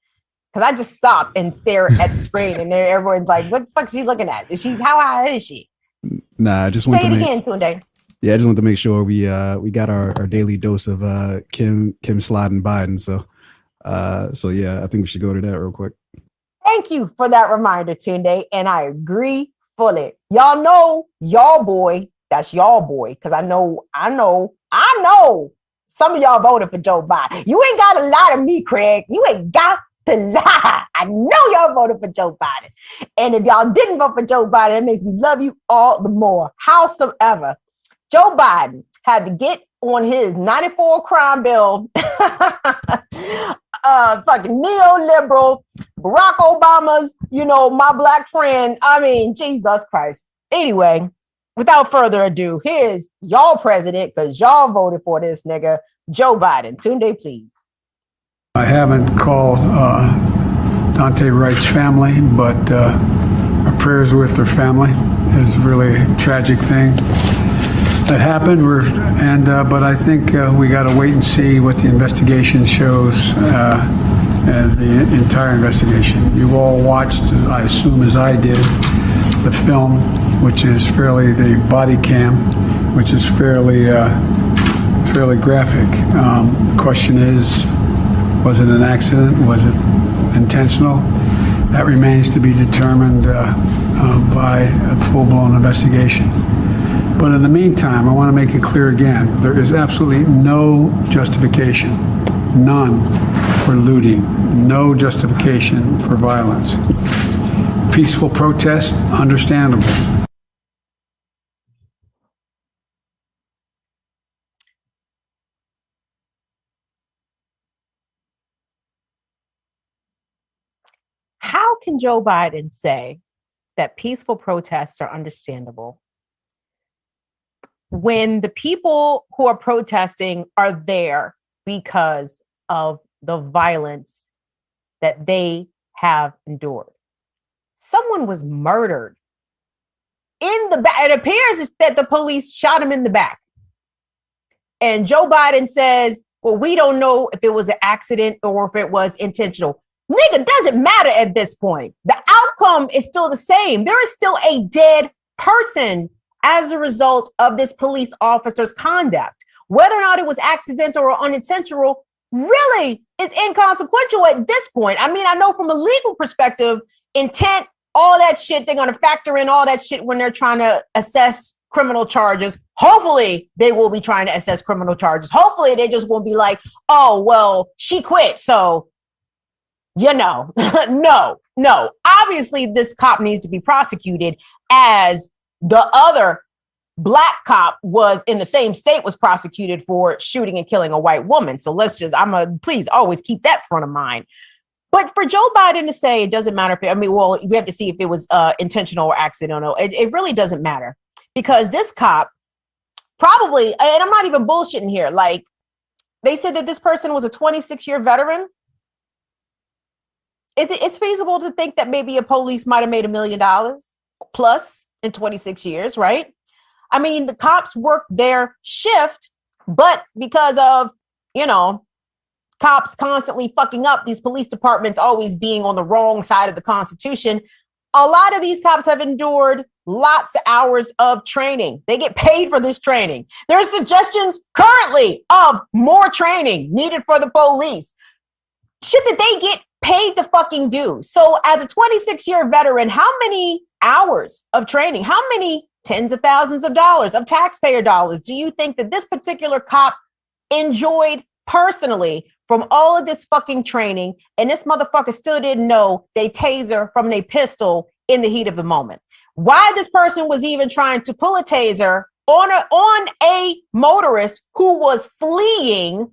Because I just stop and stare at the screen and everyone's like, what the fuck is she looking at? How high is she? Nah, I just want to say it again, Tunde. Yeah, I just want to make sure we got our daily dose of Kim sliding Biden. So yeah, I think we should go to that real quick. Thank you for that reminder, Tunde. And I agree fully. Y'all know y'all boy, that's y'all boy. Because I know some of y'all voted for Joe Biden. You ain't got a lot of me, Craig. You ain't got to lie. I know y'all voted for Joe Biden. And if y'all didn't vote for Joe Biden, it makes me love you all the more. Howsoever, Joe Biden had to get on his 94 crime bill, fucking neoliberal, Barack Obama's, my black friend. I mean, Jesus Christ. Anyway, without further ado, here's y'all president, because y'all voted for this nigga, Joe Biden. Tunde, please. I haven't called Daunte Wright's family, but our prayers with their family. Is really a tragic thing that happened. But I think we got to wait and see what the investigation shows, and the entire investigation. You all watched, I assume as I did, the film, which is the body cam, which is fairly graphic. The question is, was it an accident? Was it intentional? That remains to be determined by a full-blown investigation. But in the meantime, I want to make it clear again, there is absolutely no justification, none, for looting, no justification for violence. Peaceful protest, understandable. How can Joe Biden say that peaceful protests are understandable when the people who are protesting are there because of the violence that they have endured. Someone was murdered in the back. It appears that the police shot him in the back. And Joe Biden says, well, we don't know if it was an accident or if it was intentional. Nigga, doesn't matter at this point. The outcome is still the same. There is still a dead person as a result of this police officer's conduct. Whether or not it was accidental or unintentional really is inconsequential at this point. I mean, I know from a legal perspective, intent, all that shit, they're going to factor in all that shit when they're trying to assess criminal charges. Hopefully they will be trying to assess criminal charges. Hopefully they just won't be like, oh, well, she quit. So, no. Obviously this cop needs to be prosecuted as the other Black cop was in the same state, was prosecuted for shooting and killing a white woman. So please always keep that front of mind. But for Joe Biden to say it doesn't matter we have to see if it was intentional or accidental. It really doesn't matter, because this cop probably, and I'm not even bullshitting here, like they said that this person was a 26-year veteran. It's feasible to think that maybe a police might have made $1 million plus in 26 years, right? I mean, the cops work their shift, but because of, cops constantly fucking up, these police departments always being on the wrong side of the Constitution, a lot of these cops have endured lots of hours of training. They get paid for this training. There are suggestions currently of more training needed for the police. Shit that they get paid to fucking do. So as a 26-year veteran, how many hours of training, how many tens of thousands of dollars of taxpayer dollars do you think that this particular cop enjoyed personally from all of this fucking training? And this motherfucker still didn't know they taser from a pistol in the heat of the moment. Why this person was even trying to pull a taser on a motorist who was fleeing. And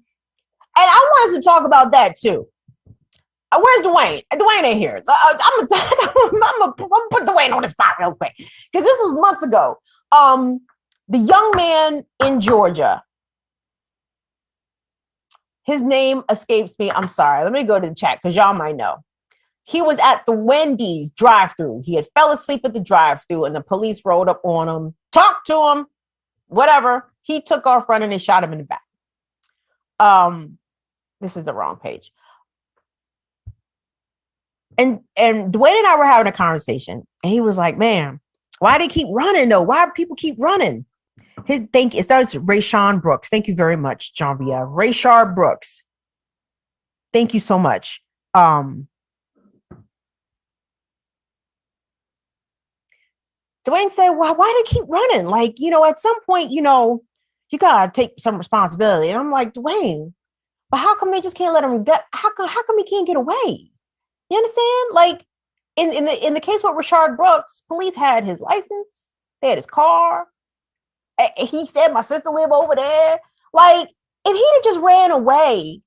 I wanted to talk about that too. Where's Dwayne? Dwayne ain't here. I'm gonna put Dwayne on the spot real quick, because this was months ago. The young man in Georgia, his name escapes me. I'm sorry. Let me go to the chat because y'all might know. He was at the Wendy's drive-thru. He had fell asleep at the drive-thru, and the police rolled up on him, talked to him, whatever. He took off running and shot him in the back. This is the wrong page. And Dwayne and I were having a conversation, and he was like, man, why do they keep running though? Why do people keep running? It starts Rayshawn Brooks. Thank you very much, John Via. Rayshard Brooks. Thank you so much. Dwayne said, well, why do they keep running? Like, at some point, you gotta take some responsibility. And I'm like, Dwayne, but how come they just can't let him get, how come he can't get away? You understand? Like in the case with Rayshard Brooks, police had his license, they had his car. He said my sister lived over there. Like, if he had just ran away,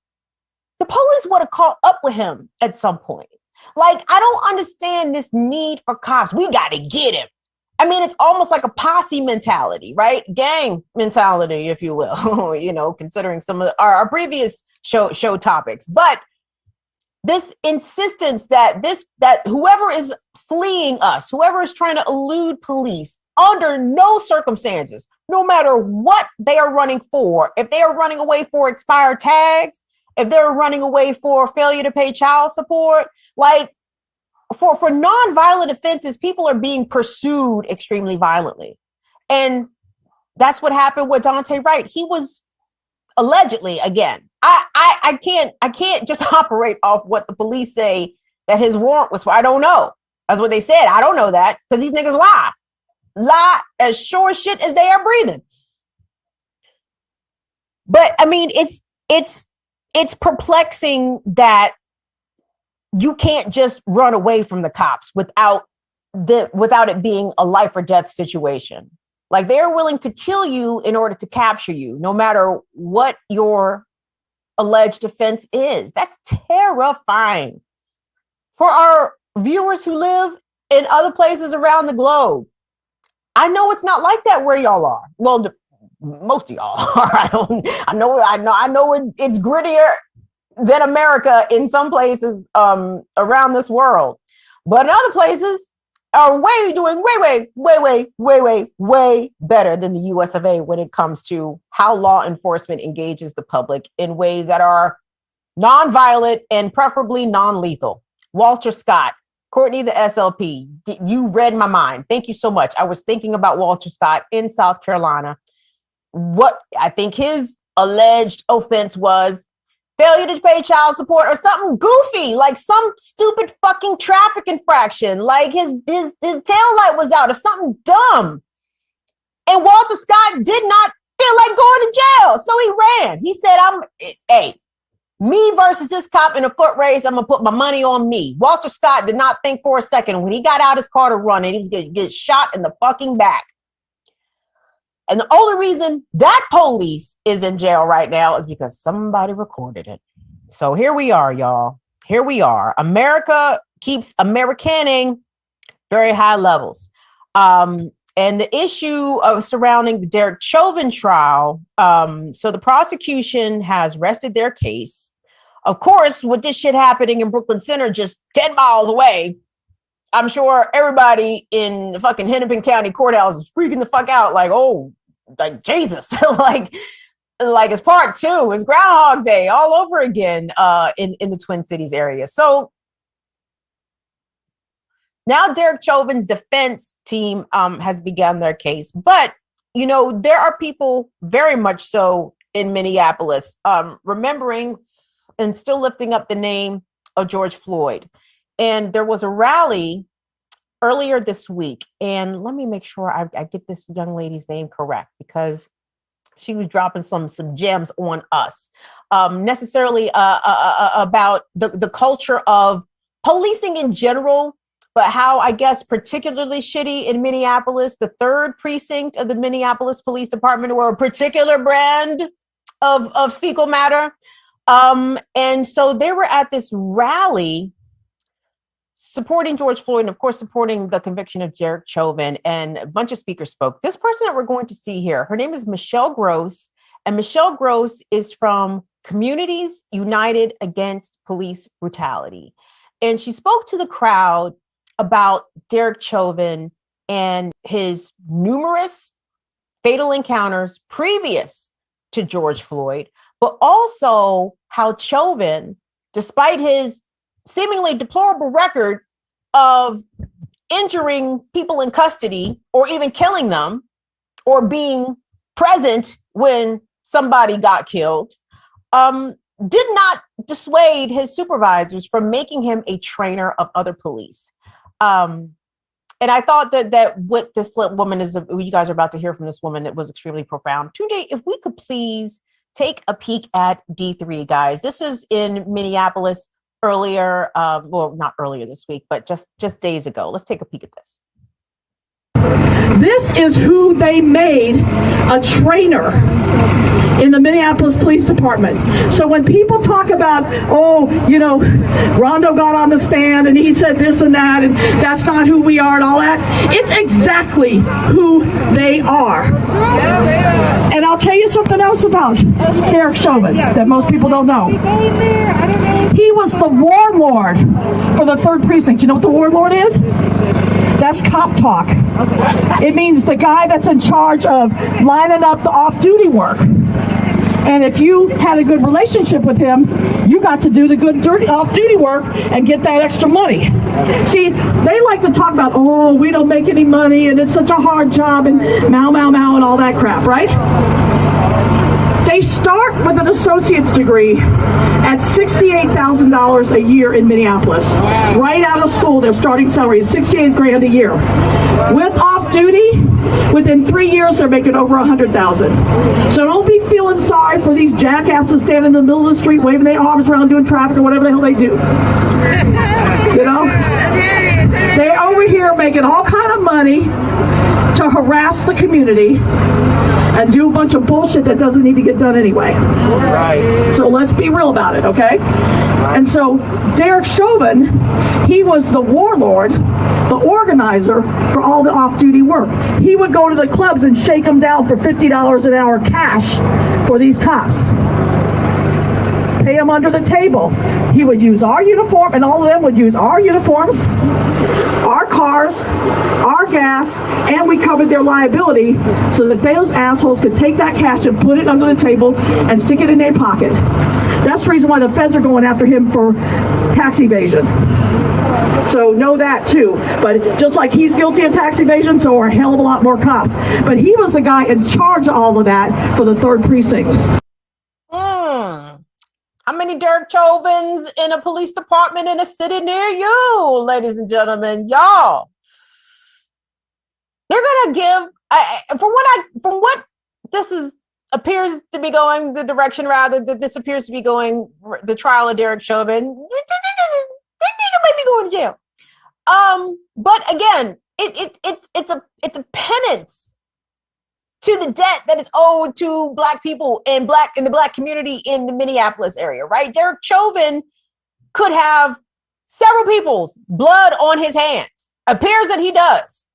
the police would have caught up with him at some point. Like, I don't understand this need for cops. We got to get him. I mean, it's almost like a posse mentality, right? Gang mentality, if you will, considering some of our previous show topics. But this insistence that whoever is fleeing us, whoever is trying to elude police, under no circumstances, no matter what they are running for, if they are running away for expired tags, if they're running away for failure to pay child support, like for non-violent offenses, people are being pursued extremely violently. And that's what happened with Daunte Wright. He was allegedly, again, I can't just operate off what the police say that his warrant was for. I don't know. That's what they said. I don't know that, because these niggas lie as sure as shit as they are breathing. But I mean, it's perplexing that you can't just run away from the cops without it being a life or death situation. Like, they're willing to kill you in order to capture you, no matter what your alleged offense is. That's terrifying. For our viewers who live in other places around the globe, I know it's not like that where y'all are. Well, most of y'all are. I know it's grittier than America in some places around this world. But in other places are doing way better than the US of A when it comes to how law enforcement engages the public in ways that are nonviolent and preferably non-lethal. Walter Scott, Courtney, the SLP, you read my mind. Thank you so much. I was thinking about Walter Scott in South Carolina. What I think his alleged offense was failure to pay child support or something goofy, like some stupid fucking traffic infraction, like his tail light was out or something dumb. And Walter Scott did not feel like going to jail, so he ran. He said, hey, me versus this cop in a foot race, I'm gonna put my money on me. Walter Scott did not think for a second when he got out his car to run and he was gonna get shot in the fucking back. And the only reason that police is in jail right now is because somebody recorded it. So here we are, y'all. Here we are. America keeps Americaning very high levels. And the issue of surrounding the Derek Chauvin trial, so the prosecution has rested their case. Of course, with this shit happening in Brooklyn Center, just 10 miles away, I'm sure everybody in the fucking Hennepin County courthouse is freaking the fuck out, like, oh, like Jesus, like it's part 2, it's Groundhog Day all over again in the Twin Cities area. So now Derek Chauvin's defense team has begun their case, but you know there are people very much so in Minneapolis remembering and still lifting up the name of George Floyd. And there was a rally earlier this week, and let me make sure I get this young lady's name correct because she was dropping some gems on us, necessarily about the culture of policing in general, but how I guess particularly shitty in Minneapolis, the 3rd precinct of the Minneapolis Police Department, were a particular brand of fecal matter. And so they were at this rally supporting George Floyd and, of course, supporting the conviction of Derek Chauvin, and a bunch of speakers spoke. This person that we're going to see here, her name is Michelle Gross, and Michelle Gross is from Communities United Against Police Brutality. And she spoke to the crowd about Derek Chauvin and his numerous fatal encounters previous to George Floyd, but also how Chauvin, despite his seemingly deplorable record of injuring people in custody or even killing them or being present when somebody got killed, did not dissuade his supervisors from making him a trainer of other police. And I thought that what this woman is, you guys are about to hear from this woman, it was extremely profound. Tunde, if we could please take a peek at D3, guys. This is in Minneapolis earlier, well, not earlier this week, but just days ago. Let's take a peek at this. This is who they made a trainer in the Minneapolis Police Department. So when people talk about, oh, you know, Rondo got on the stand and he said this and that, and that's not who we are and all that, it's exactly who they are. And I'll tell you something else about Derek Chauvin that most people don't know. He was the warlord for the 3rd precinct. You know what the warlord is? That's cop talk. It means the guy that's in charge of lining up the off-duty work. And if you had a good relationship with him, you got to do the good off-duty work and get that extra money. See, they like to talk about, oh, we don't make any money and it's such a hard job and mow, mow, mow and all that crap, right? They start with an associate's degree at $68,000 a year in Minneapolis. Right out of school, their starting salary is $68,000 a year. With off-duty, within 3 years, they're making over $100,000. So don't be feeling sorry for these jackasses standing in the middle of the street waving their arms around doing traffic or whatever the hell they do. You know? They're over here making all kind of money to harass the community and do a bunch of bullshit that doesn't need to get done anyway. Right. So let's be real about it, okay? And so Derek Chauvin, he was the warlord, the organizer for all the off-duty work. He would go to the clubs and shake them down for $50 an hour cash for these cops. pay them under the table. He would use our uniform, and all of them would use our uniforms, our cars, our gas, and we covered their liability so that those assholes could take that cash and put it under the table and stick it in their pocket. That's the reason why the feds are going after him for tax evasion. So know that too. But just like he's guilty of tax evasion, so are a hell of a lot more cops. But he was the guy in charge of all of that for the 3rd precinct. How many Derek Chauvins in a police department in a city near you, ladies and gentlemen? Y'all, they're gonna give. From what this appears to be going, the direction rather that this appears to be going, the trial of Derek Chauvin. They might be going to jail. But again, it's a penance to the debt that is owed to Black people in the Black community in the Minneapolis area, right? Derek Chauvin could have several people's blood on his hands. Appears that he does.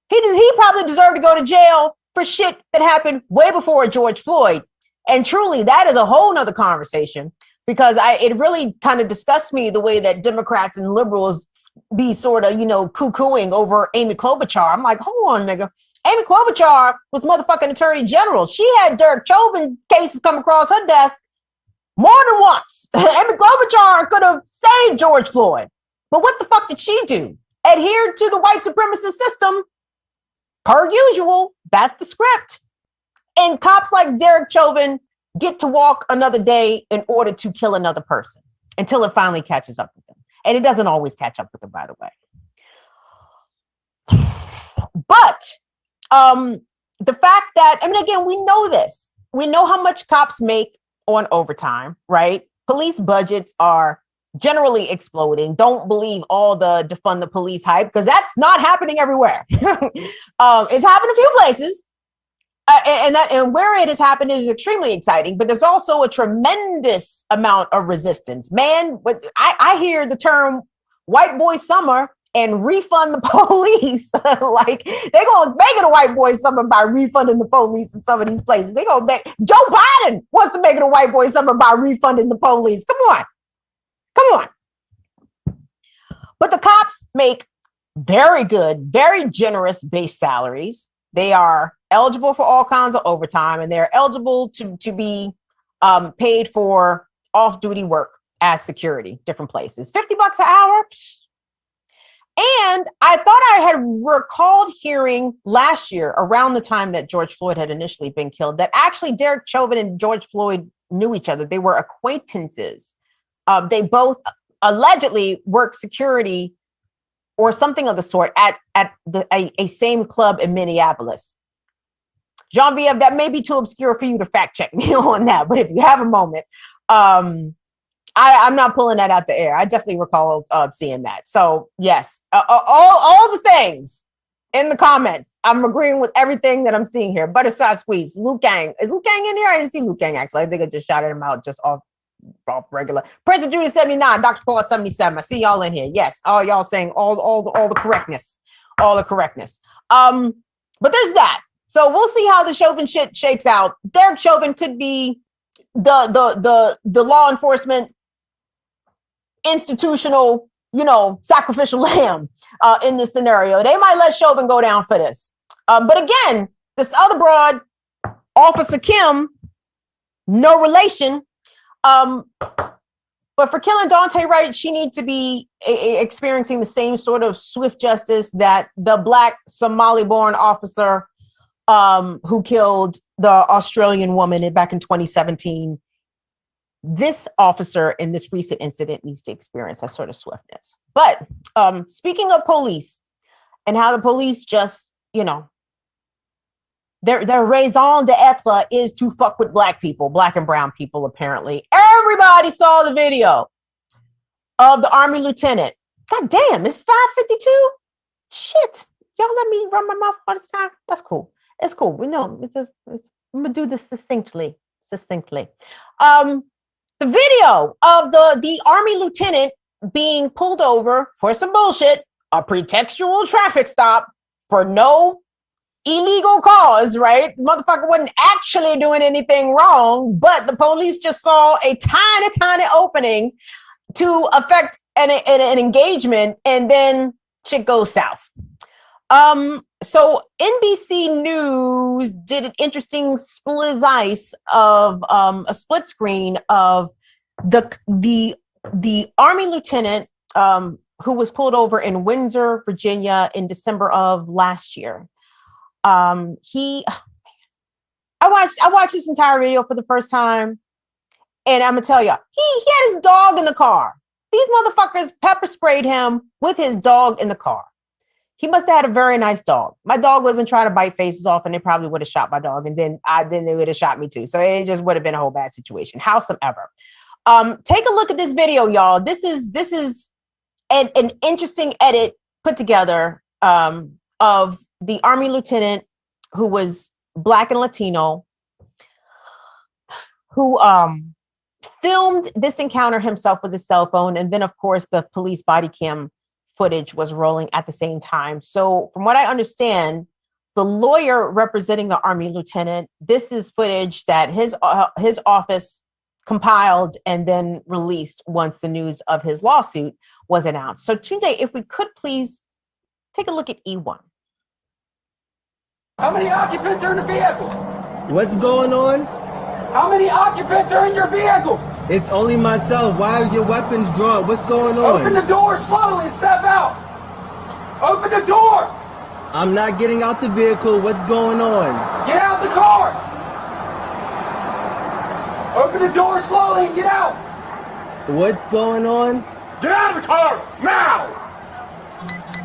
He probably deserved to go to jail for shit that happened way before George Floyd. And truly, that is a whole nother conversation, because it really kind of disgusts me the way that Democrats and liberals be sort of, cuckooing over Amy Klobuchar. I'm like, hold on, nigga. Amy Klobuchar was motherfucking attorney general. She had Derek Chauvin cases come across her desk more than once. Amy Klobuchar could have saved George Floyd. But what the fuck did she do? Adhere to the white supremacist system. Per usual, that's the script. And cops like Derek Chauvin get to walk another day in order to kill another person until it finally catches up with them. And it doesn't always catch up with them, by the way. But the fact that, again, we know this. We know how much cops make on overtime, right? Police budgets are generally exploding. Don't believe all the defund the police hype, because that's not happening everywhere. It's happened a few places. And where it has happened is extremely exciting, but there's also a tremendous amount of resistance. Man, I hear the term white boy summer and refund the police. Like, they're going to make it a white boy summer by refunding the police in some of these places. They're going to make Joe Biden wants to make it a white boy summer by refunding the police. Come on. But the cops make very good, very generous base salaries. They are eligible for all kinds of overtime, and they're eligible to be paid for off-duty work as security, different places. $50 an hour. And I thought I had recalled hearing last year, around the time that George Floyd had initially been killed, that actually Derek Chauvin and George Floyd knew each other. They were acquaintances. They both allegedly worked security or something of the sort at a same club in Minneapolis. Genevieve, that may be too obscure for you to fact check me on that, but if you have a moment, I'm not pulling that out the air. I definitely recall seeing that. So yes, all the things in the comments, I'm agreeing with everything that I'm seeing here. Butterscotch squeeze. Luke Gang. Is Luke Gang in here? I didn't see Luke Gang actually. I think I just shouted him out just off regular. Prince of Judah 79, Dr. Paul 77. I see y'all in here. Yes, all y'all saying all the correctness. All the correctness. But there's that. So we'll see how the Chauvin shit shakes out. Derek Chauvin could be the law enforcement institutional, sacrificial lamb in this scenario. They might let Chauvin go down for this. But again, this other broad, Officer Kim, no relation. But for killing Daunte Wright, she needs to be experiencing the same sort of swift justice that the Black Somali-born officer who killed the Australian woman back in 2017. This officer in this recent incident needs to experience that sort of swiftness. But speaking of police and how the police just, their raison d'etre is to fuck with Black people, Black and brown people, apparently. Everybody saw the video of the Army lieutenant. God damn, it's 5:52? Shit. Y'all let me run my mouth all this time? That's cool. It's cool. We know. I'm going to do this succinctly. The video of the Army lieutenant being pulled over for some bullshit, a pretextual traffic stop for no illegal cause, right? The motherfucker wasn't actually doing anything wrong, but the police just saw a tiny opening to affect an engagement, and then shit goes south. So NBC News did an interesting split screen of the Army lieutenant who was pulled over in Windsor, Virginia in December of last year. I watched this entire video for the first time, and I'm gonna tell you, he had his dog in the car. These motherfuckers pepper sprayed him with his dog in the car. He must have had a very nice dog. My dog would have been trying to bite faces off, and they probably would have shot my dog, and then they would have shot me too. So it just would have been a whole bad situation. Howsoever, take a look at this video, y'all. This is an interesting edit put together of the Army lieutenant who was Black and Latino, who filmed this encounter himself with his cell phone. And then, of course, the police body cam footage was rolling at the same time. So from what I understand, the lawyer representing the Army lieutenant, this is footage that his office compiled and then released once the news of his lawsuit was announced. So Tunde, if we could please take a look at E1. How many occupants are in the vehicle? What's going on? How many occupants are in your vehicle? It's only myself. Why are your weapons drawn? What's going on? Open the door slowly and step out. Open the door. I'm not getting out the vehicle. What's going on? Get out the car. Open the door slowly and get out. What's going on? Get out of the car now.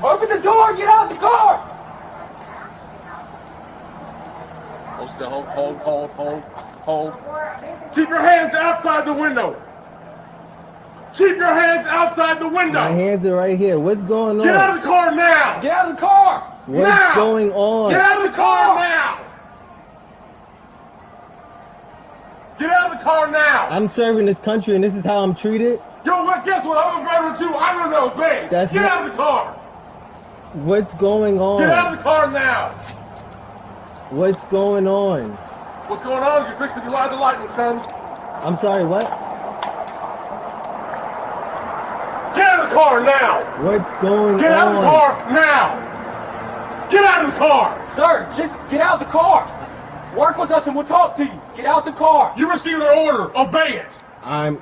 Open the door and get out the car. Hold. Keep your hands outside the window. Keep your hands outside the window. My hands are right here. What's going on? Get out of the car now. Get out of the car. What's now. going on? Get out of the car now. Get out of the car now. I'm serving this country and this is how I'm treated? Yo, what? Guess what? I'm a veteran too. I'm gonna obey. Get out of the car. What's going on? Get out of the car now. What's going on? What's going on? You're fixing to ride the lightning, son. I'm sorry, what? Get out of the car now. What's going on? Get out of the car now. Get out of the car. Sir, just get out of the car. Work with us and we'll talk to you. Get out the car. You received an order. Obey it. I'm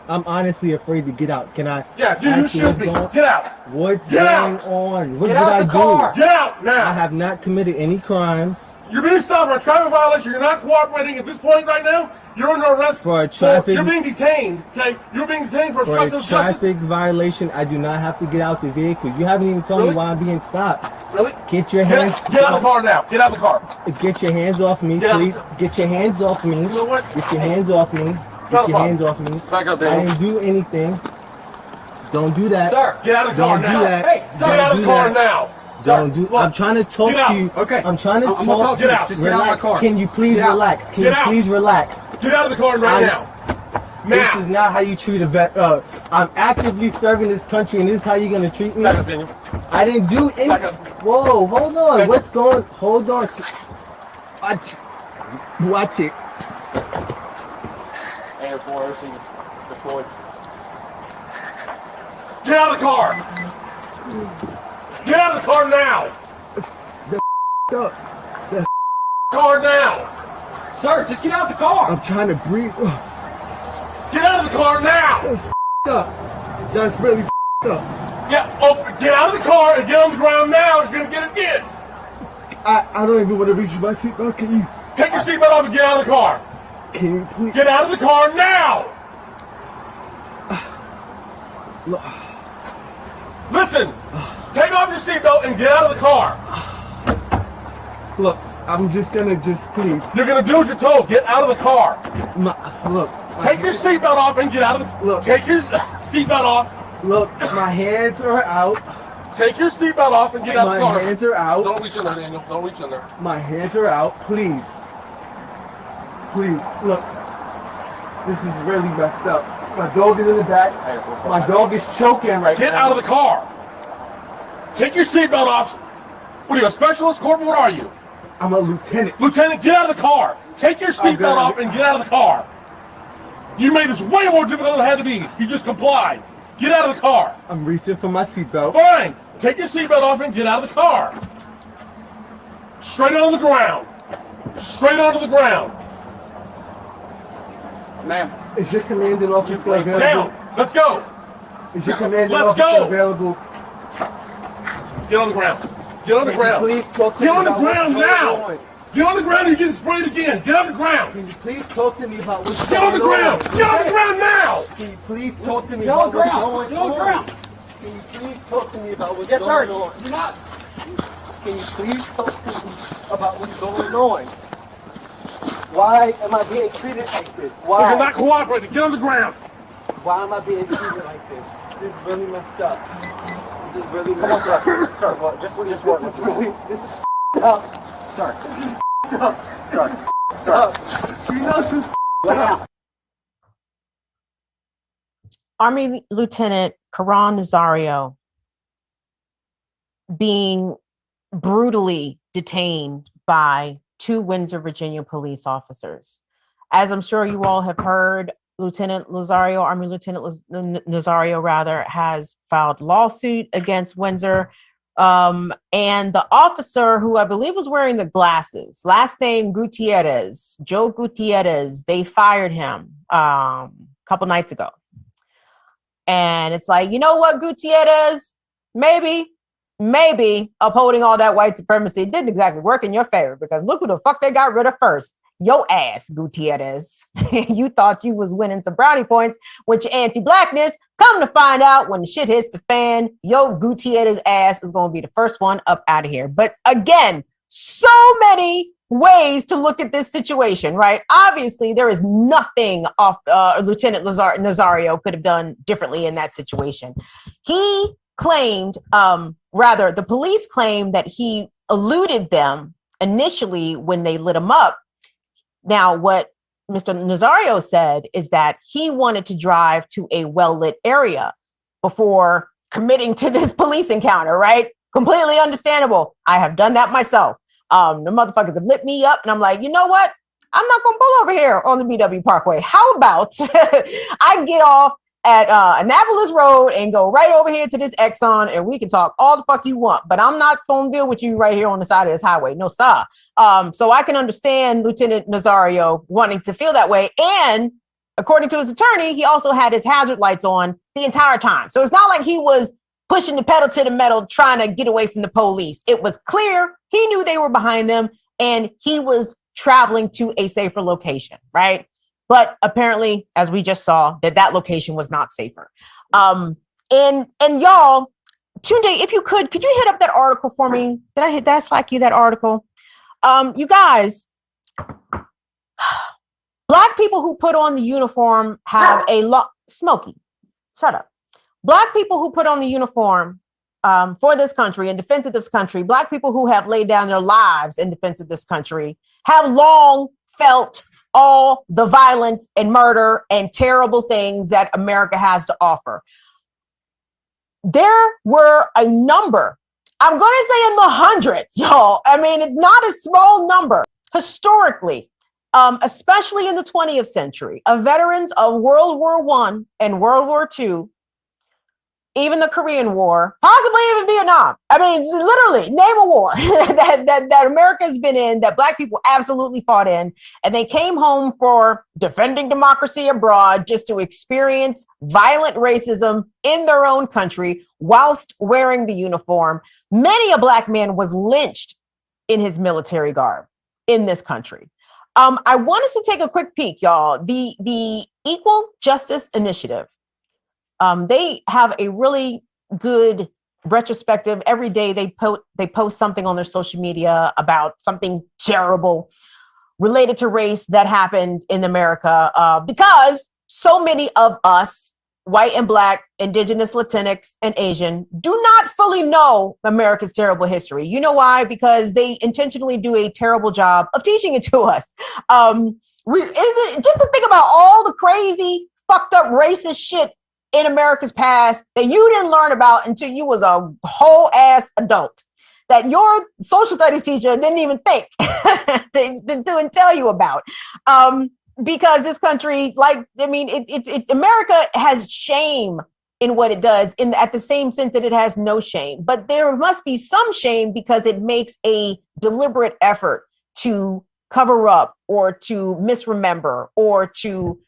honestly afraid to get out. Can I? Yeah, you should be. Get out. What's Get going out. on? What Get did out I the do? car. Get out now. I have not committed any crimes. You're being stopped for a traffic violation. You're not cooperating at this point right now. You're under arrest for a traffic. You're being detained. Okay, you're being detained for obstruction of justice. Traffic violation. I do not have to get out the vehicle. You haven't even told me why I'm being stopped. Really? Get your hands. Get out of the car now. Get out of the car. Get your hands off me, please. Get your hands off me. You know what? Get your hands off me. Get your hands off me. Back up, I didn't do anything. Don't do that. Sir, get out of the car now. Don't do that. Hey, sir, get out of the car now. Don't do. I'm trying to talk to you. Okay. I'm trying to I'm talk. talk Get out. Just get out of my car. Can you please relax? Can you please relax? Get out of the car right now. This is not how you treat a vet. I'm actively serving this country, and this is how you're gonna treat me. Back up, Daniel. I didn't do anything. Back up. Whoa, hold on. Back What's going? Hold on. Watch it. And for everything deployed. Get out of the car. Get out of the car now. The car now. Sir, just get out of the car. I'm trying to breathe. Get out of the car now. That's up. That's really up. Yeah, get out of the car and get on the ground now. You're gonna get it again. I don't even want to reach for my seatbelt. Can you take your seatbelt off and get out of the car? Can you please get out of the car now? Listen, take off your seatbelt and get out of the car. Look, I'm just gonna please. You're gonna do what you're told. Get out of the car. Look. Take your seatbelt off and get out of the. Look. Take your seatbelt off. Look, my hands are out. Take your seatbelt off and get out of the car. My hands are out. Don't reach in there, Daniel. Don't reach in there. My hands are out. Please. Please. Look. This is really messed up. My dog is in the back. My dog is choking right now. Get out of the car. Take your seatbelt off. What are you, a specialist, corporal? What are you? I'm a lieutenant. Lieutenant, get out of the car. Take your seatbelt off and get out of the car. You made this way more difficult than it had to be. You just complied. Get out of the car. I'm reaching for my seatbelt. Fine. Take your seatbelt off and get out of the car. Straight on the ground. Straight onto the ground. Ma'am. Is your commanding officer available? Down. Let's go. Is your commanding officer available? Get on the ground. Get on the ground. Please talk to me. Get on the about ground what's now. going on. Get on the ground. You're getting sprayed again. Get on the ground. Can you please talk to me about what's Get going on? on the ground. Get on the ground now. Can you please talk to me Get on about the what's ground. going on? Get on the ground. Can you please talk to me about what's Yes, sir. going on? Do not. Can you please talk to me about what's going on? Why am I being treated like this? Why? You're not cooperating. Get on the ground. Why am I being treated like this? This is really messed up. This is really messed up. Sir, well, just this is really, this is up. Sir, this is up. Sir, you know this is up. Army Lieutenant Caron Nazario being brutally detained by 2 Windsor, Virginia police officers. As I'm sure you all have heard, Lieutenant Nazario, Army Lieutenant Nazario rather, has filed lawsuit against Windsor. And the officer, who I believe was wearing the glasses, last name Gutierrez, Joe Gutierrez, they fired him a couple nights ago. And it's like, you know what, Gutierrez, maybe upholding all that white supremacy didn't exactly work in your favor, because look who the fuck they got rid of first. Your ass, Gutierrez. You thought you was winning some brownie points with your anti-blackness. Come to find out, when the shit hits the fan, your Gutierrez ass is going to be the first one up out of here. But again, so many ways to look at this situation, right? Obviously, there is nothing Lieutenant Nazario could have done differently in that situation. He claimed, rather, the police claimed that he eluded them initially when they lit him up. Now, what Mr. Nazario said is that he wanted to drive to a well-lit area before committing to this police encounter, right? Completely understandable. I have done that myself. The motherfuckers have lit me up, and I'm like, you know what? I'm not going to pull over here on the BW Parkway. How about I get off at Annapolis Road and go right over here to this Exxon, and we can talk all the fuck you want, but I'm not going to deal with you right here on the side of this highway. No, sir. So I can understand Lieutenant Nazario wanting to feel that way. And according to his attorney, he also had his hazard lights on the entire time. So it's not like he was pushing the pedal to the metal, trying to get away from the police. It was clear he knew they were behind them, and he was traveling to a safer location, right? But apparently, as we just saw, that location was not safer. And y'all, Tunde, if you could you hit up that article for me? Did I slack you that article? You guys, Black people who put on the uniform have a lot. Smokey, shut up. Black people who put on the uniform for this country, in defense of this country, Black people who have laid down their lives in defense of this country, have long felt all the violence and murder and terrible things that America has to offer. There were a number, I'm going to say in the hundreds, y'all. I mean, it's not a small number historically, especially in the 20th century, of veterans of World War I and World War II, even the Korean War, possibly even Vietnam. I mean, literally, name a war that America's been in, that Black people absolutely fought in, and they came home for defending democracy abroad just to experience violent racism in their own country whilst wearing the uniform. Many a Black man was lynched in his military garb in this country. I want us to take a quick peek, y'all. The Equal Justice Initiative. They have a really good retrospective. Every day they post something on their social media about something terrible related to race that happened in America, because so many of us, white and Black, Indigenous, Latinx, and Asian, do not fully know America's terrible history. You know why? Because they intentionally do a terrible job of teaching it to us. Just to think about all the crazy, fucked up, racist shit in America's past that you didn't learn about until you was a whole ass adult. that your social studies teacher didn't even think to do and tell you about. Because this country, America has shame in what it does, at the same sense that it has no shame. But there must be some shame because it makes a deliberate effort to cover up or to misremember or to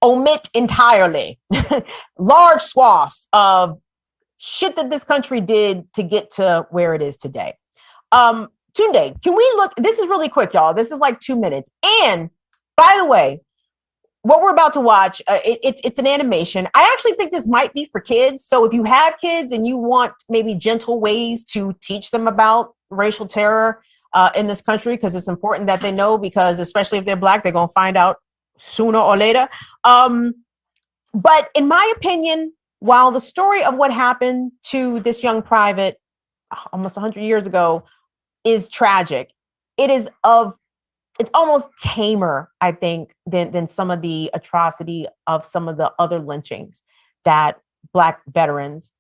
omit entirely large swaths of shit that this country did to get to where it is today. Tunde, can we look? This is really quick, y'all. This is like 2 minutes. And by the way, what we're about to watch, it's an animation. I actually think this might be for kids. So if you have kids and you want maybe gentle ways to teach them about racial terror in this country, because it's important that they know, because especially if they're Black, they're going to find out sooner or later. But in my opinion, while the story of what happened to this young private almost 100 years ago is tragic, it's almost tamer, I think, than some of the atrocity of some of the other lynchings that Black veterans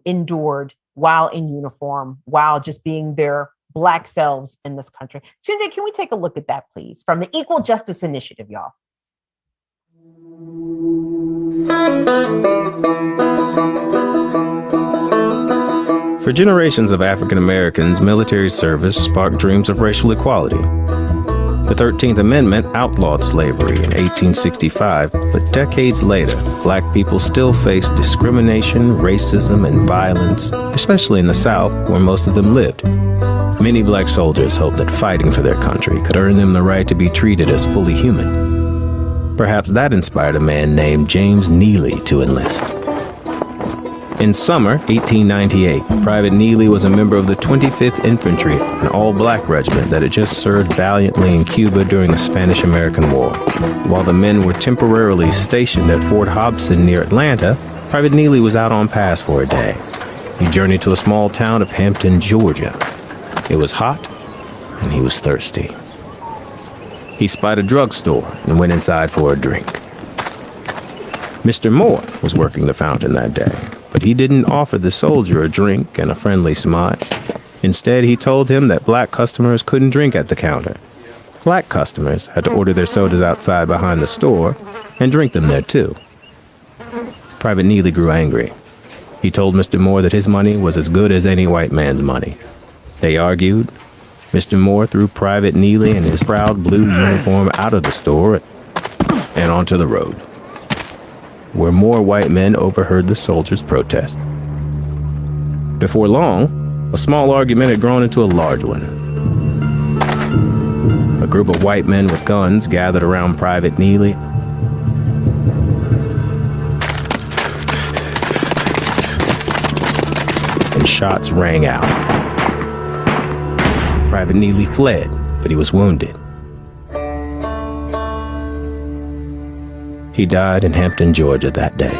endured while in uniform, while just being their Black selves in this country. Tunde, can we take a look at that, please, from the Equal Justice Initiative, y'all? For generations of African Americans, military service sparked dreams of racial equality. The 13th Amendment outlawed slavery in 1865, but decades later, Black people still faced discrimination, racism, and violence, especially in the South, where most of them lived. Many Black soldiers hoped that fighting for their country could earn them the right to be treated as fully human. Perhaps that inspired a man named James Neely to enlist. In summer 1898, Private Neely was a member of the 25th Infantry, an all-Black regiment that had just served valiantly in Cuba during the Spanish-American War. While the men were temporarily stationed at Fort Hobson near Atlanta, Private Neely was out on pass for a day. He journeyed to a small town of Hampton, Georgia. It was hot, and he was thirsty. He spied a drugstore and went inside for a drink. Mr. Moore was working the fountain that day, but he didn't offer the soldier a drink and a friendly smile. Instead, he told him that Black customers couldn't drink at the counter. Black customers had to order their sodas outside behind the store and drink them there too. Private Neely grew angry. He told Mr. Moore that his money was as good as any white man's money. They argued. Mr. Moore threw Private Neely in his proud blue uniform out of the store and onto the road, where more white men overheard the soldiers' protest. Before long, a small argument had grown into a large one. A group of white men with guns gathered around Private Neely. And shots rang out. Private Neely fled, but he was wounded. He died in Hampton, Georgia that day.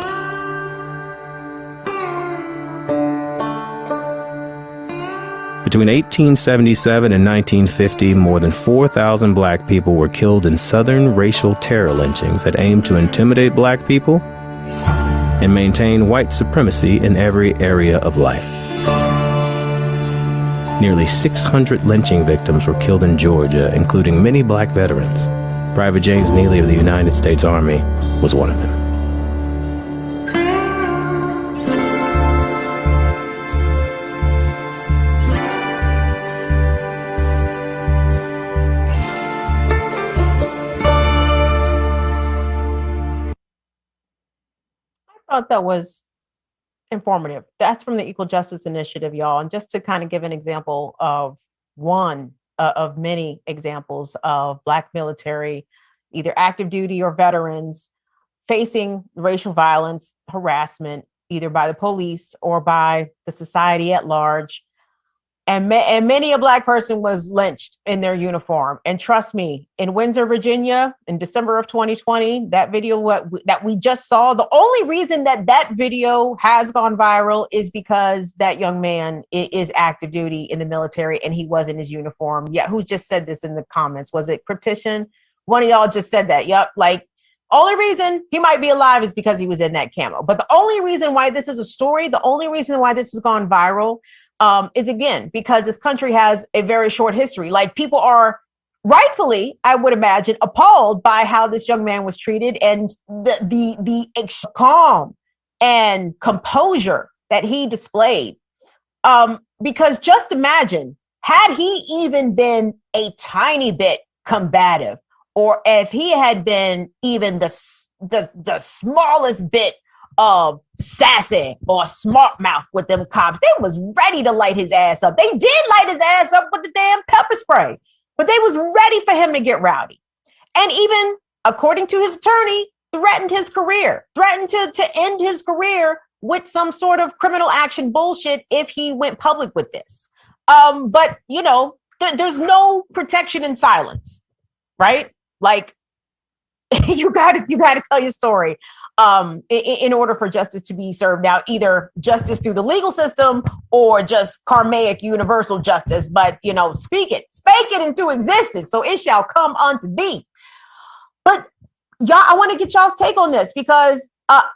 Between 1877 and 1950, more than 4,000 Black people were killed in Southern racial terror lynchings that aimed to intimidate Black people and maintain white supremacy in every area of life. Nearly 600 lynching victims were killed in Georgia, including many Black veterans. Private James Neely of the United States Army was one of them. I thought that was informative. That's from the Equal Justice Initiative, y'all. And just to kind of give an example of one of many examples of Black military, either active duty or veterans, facing racial violence, harassment, either by the police or by the society at large. And many a Black person was lynched in their uniform. And trust me, in Windsor, Virginia, in December of 2020, that video that we just saw, the only reason that video has gone viral is because that young man is active duty in the military and he was in his uniform. Yeah, who just said this in the comments? Was it Cryptician? One of y'all just said that. Yep, like, only reason he might be alive is because he was in that camo. But the only reason why this is a story, the only reason why this has gone viral is again because this country has a very short history. Like people are rightfully, I would imagine, appalled by how this young man was treated and the calm and composure that he displayed. Because just imagine, had he even been a tiny bit combative, or if he had been even the smallest bit of sassy or smart mouth with them cops, they was ready to light his ass up. They did light his ass up with the damn pepper spray, but they was ready for him to get rowdy. And even according to his attorney, threatened his career, threatened to end his career with some sort of criminal action bullshit if he went public with this. But you know, there's no protection in silence, right? Like you got to tell your story in order for justice to be served. Now, either justice through the legal system or just karmic universal justice. But you know, spake it into existence, so it shall come unto thee. But y'all, I want to get y'all's take on this because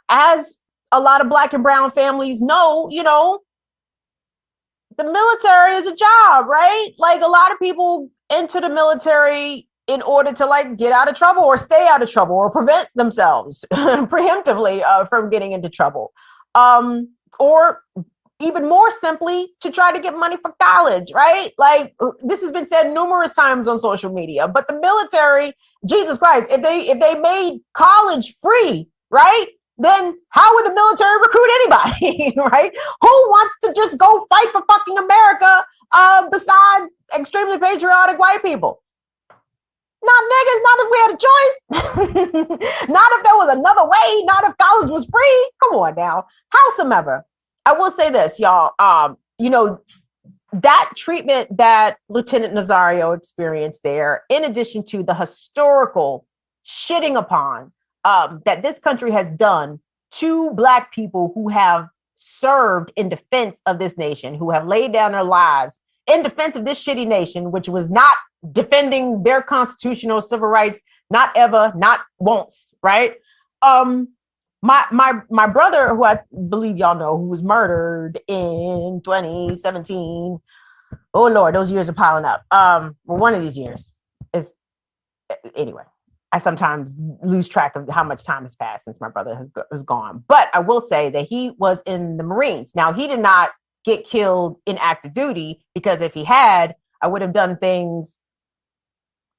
as a lot of Black and brown families know, you know, the military is a job, right? Like a lot of people enter the military in order to like get out of trouble or stay out of trouble or prevent themselves preemptively from getting into trouble. Or even more simply to try to get money for college, right? Like this has been said numerous times on social media, but the military, Jesus Christ, if they made college free, right? Then how would the military recruit anybody, right? Who wants to just go fight for fucking America besides extremely patriotic white people? Not niggas, not if we had a choice. Not if there was another way, not if college was free. Come on now. Howsoever, I will say this, y'all. You know, that treatment that Lieutenant Nazario experienced there, in addition to the historical shitting upon that this country has done to Black people who have served in defense of this nation, who have laid down their lives in defense of this shitty nation, which was not defending their constitutional civil rights, not ever, not once, right? My brother, who I believe y'all know, who was murdered in 2017. Oh Lord, those years are piling up. Well, one of these years is anyway. I sometimes lose track of how much time has passed since my brother has gone. But I will say that he was in the Marines. Now, he did not get killed in active duty, because if he had, I would have done things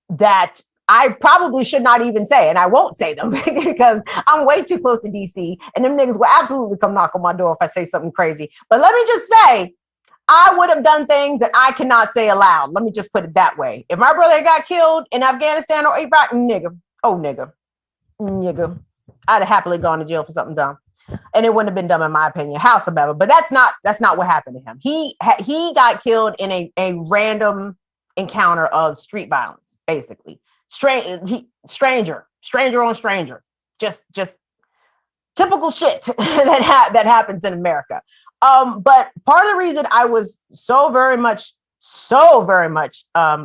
that I probably should not even say, and I won't say them because I'm way too close to DC, and them niggas will absolutely come knock on my door if I say something crazy. But let me just say, I would have done things that I cannot say aloud. Let me just put it that way. If my brother got killed in Afghanistan or Iraq, nigga, I'd have happily gone to jail for something dumb, and it wouldn't have been dumb in my opinion. Howsoever, but that's not what happened to him. He got killed in a random encounter of street violence, basically. Stranger on stranger, just typical shit that happens in America. But part of the reason I was so very much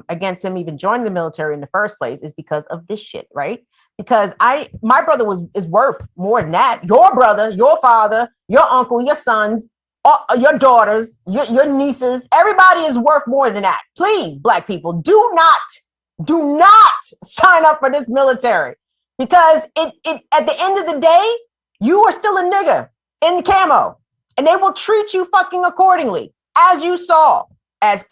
against him even joining the military in the first place is because of this shit, right? Because my brother is worth more than that. Your brother, your father, your uncle, your sons, your daughters, your nieces, everybody is worth more than that. Please, Black people, do not sign up for this military, because it at the end of the day, you are still a nigga in camo, and they will treat you fucking accordingly, as you saw, as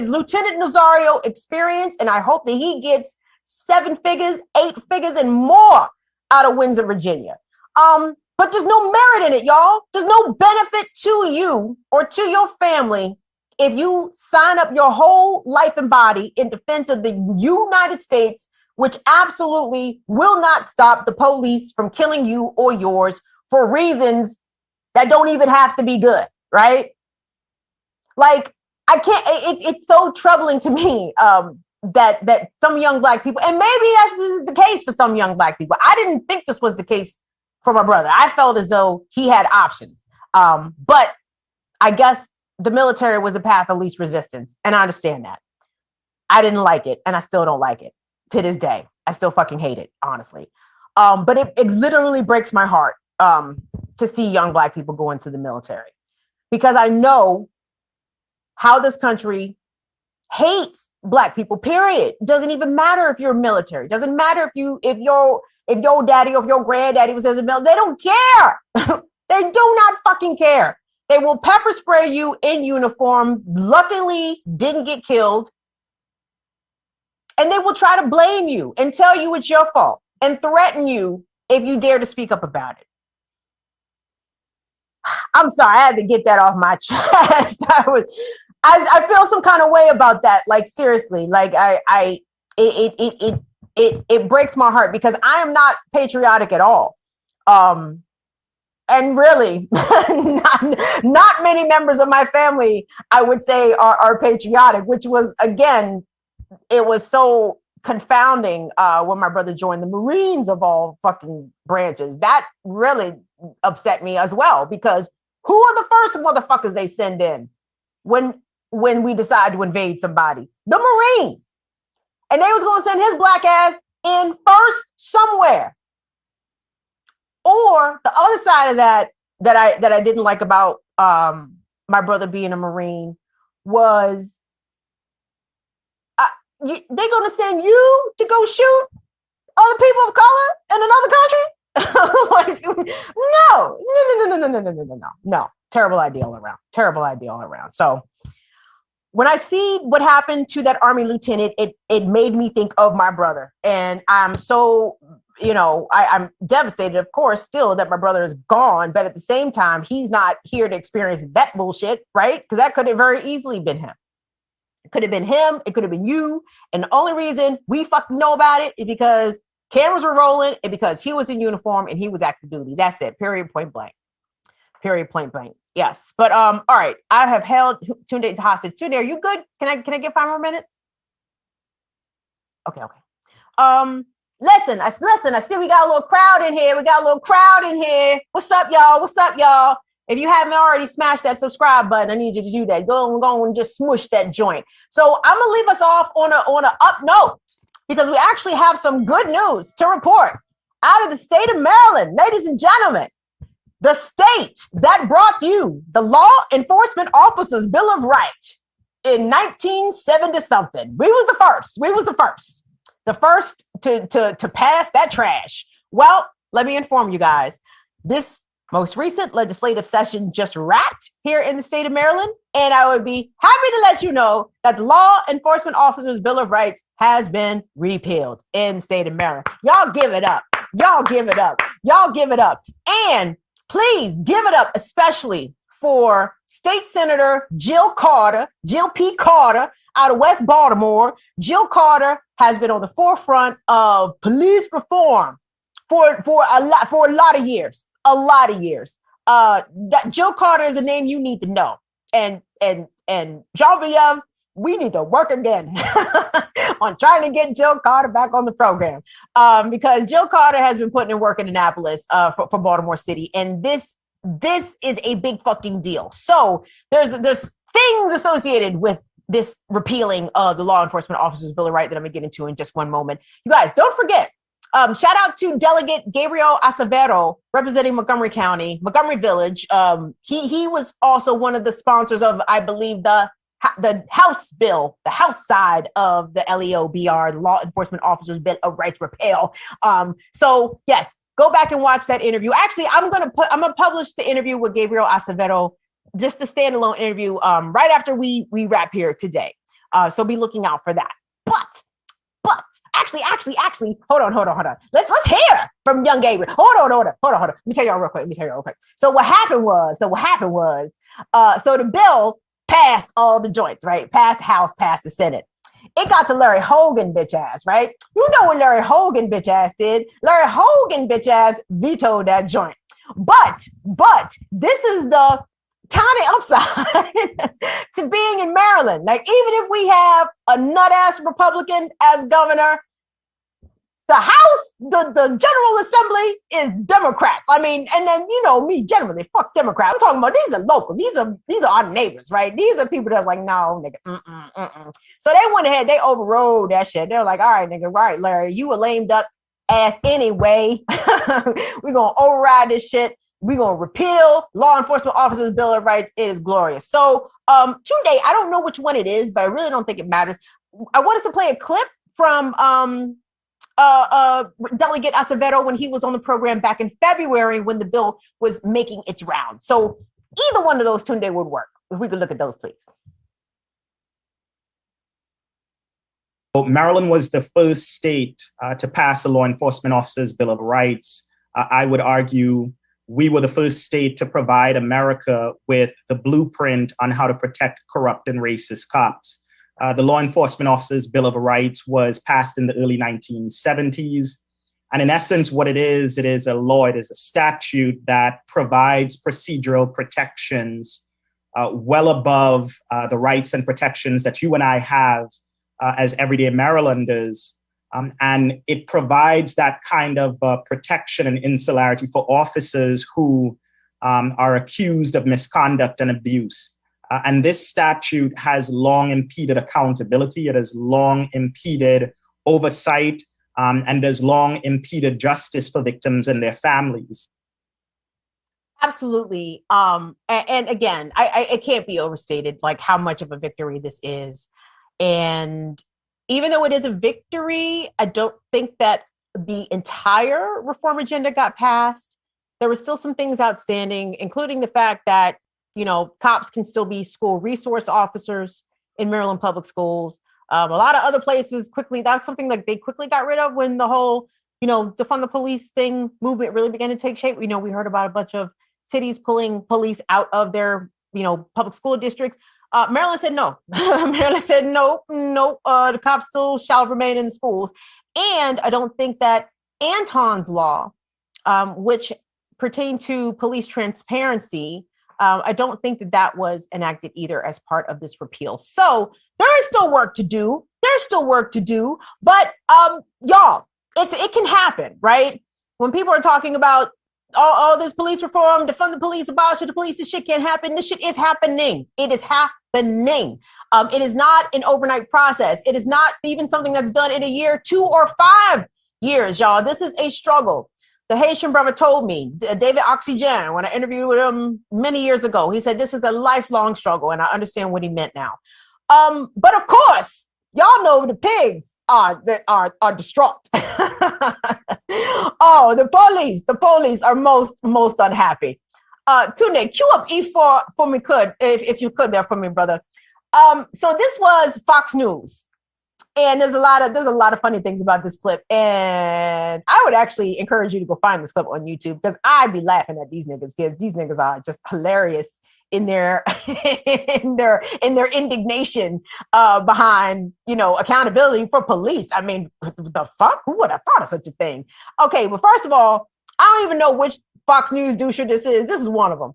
Lieutenant Nazario experienced, and I hope that he gets 7 figures, 8 figures, and more out of Windsor, Virginia. But there's no merit in it, y'all. There's no benefit to you or to your family if you sign up your whole life and body in defense of the United States, which absolutely will not stop the police from killing you or yours for reasons that don't even have to be good, right? Like, I can't, it's so troubling to me that some young Black people, and maybe this is the case for some young Black people. I didn't think this was the case for my brother. I felt as though he had options. But I guess the military was a path of least resistance. And I understand that. I didn't like it, and I still don't like it to this day. I still fucking hate it, honestly. But it literally breaks my heart to see young Black people go into the military, because I know how this country hates Black people, period. Doesn't even matter if you're military. Doesn't matter if your daddy or if your granddaddy was in the military. They don't care. They do not fucking care. They will pepper spray you in uniform, luckily didn't get killed. And they will try to blame you and tell you it's your fault and threaten you if you dare to speak up about it. I'm sorry, I had to get that off my chest. I feel some kind of way about that. Like, seriously, like it breaks my heart because I am not patriotic at all. And really, not many members of my family, I would say, are patriotic, which was, again, it was so confounding when my brother joined the Marines of all fucking branches. That really upset me as well, because who are the first motherfuckers they send in when we decide to invade somebody? The Marines. And they was going to send his black ass in first somewhere. Or the other side of that I didn't like about my brother being a Marine was they're going to send you to go shoot other people of color in another country? Like, no. Terrible idea all around. So when I see what happened to that Army lieutenant, it made me think of my brother. And I'm so, I'm devastated, of course, still that my brother is gone. But at the same time, he's not here to experience that bullshit, right? Because that could have very easily been him. It could have been him. It could have been you. And the only reason we fucking know about it is because cameras were rolling and because he was in uniform and he was active duty. That's it. Period. Point blank. Yes. But all right. I have held Tunde hostage. Tunde, are you good? Can I get 5 more minutes? Okay. Listen, I see we got a little crowd in here. What's up, y'all? If you haven't already smashed that subscribe button, I need you to do that. Go and just smush that joint. So I'm gonna leave us off on a up note, because we actually have some good news to report out of the state of Maryland, ladies and gentlemen. The state that brought you the Law Enforcement Officers Bill of Rights in 1970 something. We was the first to pass that trash. Well, let me inform you guys. This most recent legislative session just wrapped here in the state of Maryland, and I would be happy to let you know that the Law Enforcement Officers Bill of Rights has been repealed in the state of Maryland. Y'all give it up. And please give it up, especially for State Senator Jill P. Carter out of West Baltimore. Jill Carter has been on the forefront of police reform for a lot of years. That Jill Carter is a name you need to know. And Jean-Viev, we need to work again on trying to get Jill Carter back on the program, because Jill Carter has been putting in work in Annapolis for Baltimore City, and this is a big fucking deal. So there's things associated with this repealing of the Law Enforcement Officers Bill of Rights that I'm gonna get into in just one moment. You guys, don't forget. Shout out to Delegate Gabriel Acevedo, representing Montgomery County, Montgomery Village. He was also one of the sponsors of, I believe, the House bill, the House side of the LEOBR, the Law Enforcement Officers Bill of Rights repeal. So yes, go back and watch that interview. Actually, I'm gonna publish the interview with Gabriel Acevedo, just the standalone interview, right after we wrap here today. So be looking out for that. But actually, hold on. Let's hear from young Gabriel. Hold on. Let me tell y'all real quick. So what happened was, so the bill passed all the joints, right? Passed the House, passed the Senate. It got to Larry Hogan bitch ass, right? You know what Larry Hogan bitch ass did? Larry Hogan bitch ass vetoed that joint. But this is the tiny upside to being in Maryland. Like, even if we have a nut ass Republican as governor, the House, the General Assembly is Democrat. I mean, and then, you know me, generally, fuck Democrat. I'm talking about these are locals. These are our neighbors, right? These are people that's like, no, nigga, So they went ahead, they overrode that shit. They're like, all right, nigga, right, Larry, you a lame duck ass anyway. We're going to override this shit. we're going to repeal law enforcement officers' Bill of Rights. It is glorious. So, Tunde, I don't know which one it is, but I really don't think it matters. I want us to play a clip from Delegate Acevedo when he was on the program back in February when the bill was making its round. So either one of those, Tunde, would work. If we could look at those, please. Maryland was the first state to pass a law enforcement officer's Bill of Rights. I would argue we were the first state to provide America with the blueprint on how to protect corrupt and racist cops. The Law Enforcement Officers' Bill of Rights was passed in the early 1970s. And in essence, what it is a law, it is a statute that provides procedural protections well above the rights and protections that you and I have as everyday Marylanders. And it provides that kind of protection and insularity for officers who are accused of misconduct and abuse. And this statute has long impeded accountability. It has long impeded oversight and has long impeded justice for victims and their families. Absolutely. And again, it can't be overstated, like how much of a victory this is. And even though it is a victory, I don't think that the entire reform agenda got passed. There were still some things outstanding, including the fact that, you know, cops can still be school resource officers in Maryland public schools. A lot of other places quickly, that's something that they quickly got rid of when the whole, you know, defund the police thing movement really began to take shape. We know we heard about a bunch of cities pulling police out of their, you know, public school districts. Maryland said no. Maryland said no, the cops still shall remain in the schools. And I don't think that Anton's law, which pertained to police transparency, I don't think that that was enacted either as part of this repeal. So there is still work to do. There's still work to do. But y'all, it can happen, right? When people are talking about all this police reform, defund the police, abolish the police, this shit can't happen. This shit is happening. It is happening. It is not an overnight process. It is not even something that's done in a year, 2 or 5 years, y'all. This is a struggle. The Haitian brother told me, David Oxygen, when I interviewed with him many years ago, he said, this is a lifelong struggle. And I understand what he meant now. But of course, y'all know the pigs are distraught. Oh, the police are most unhappy. Tunde, cue up E4 for me, if you could there for me, brother. So this was Fox News. And there's a lot of funny things about this clip. And I would actually encourage you to go find this clip on YouTube because I'd be laughing at these niggas because these niggas are just hilarious in their in their indignation behind, you know, accountability for police. I mean, the fuck? Who would have thought of such a thing? Okay, well, first of all, I don't even know which Fox News doucher this is. This is one of them.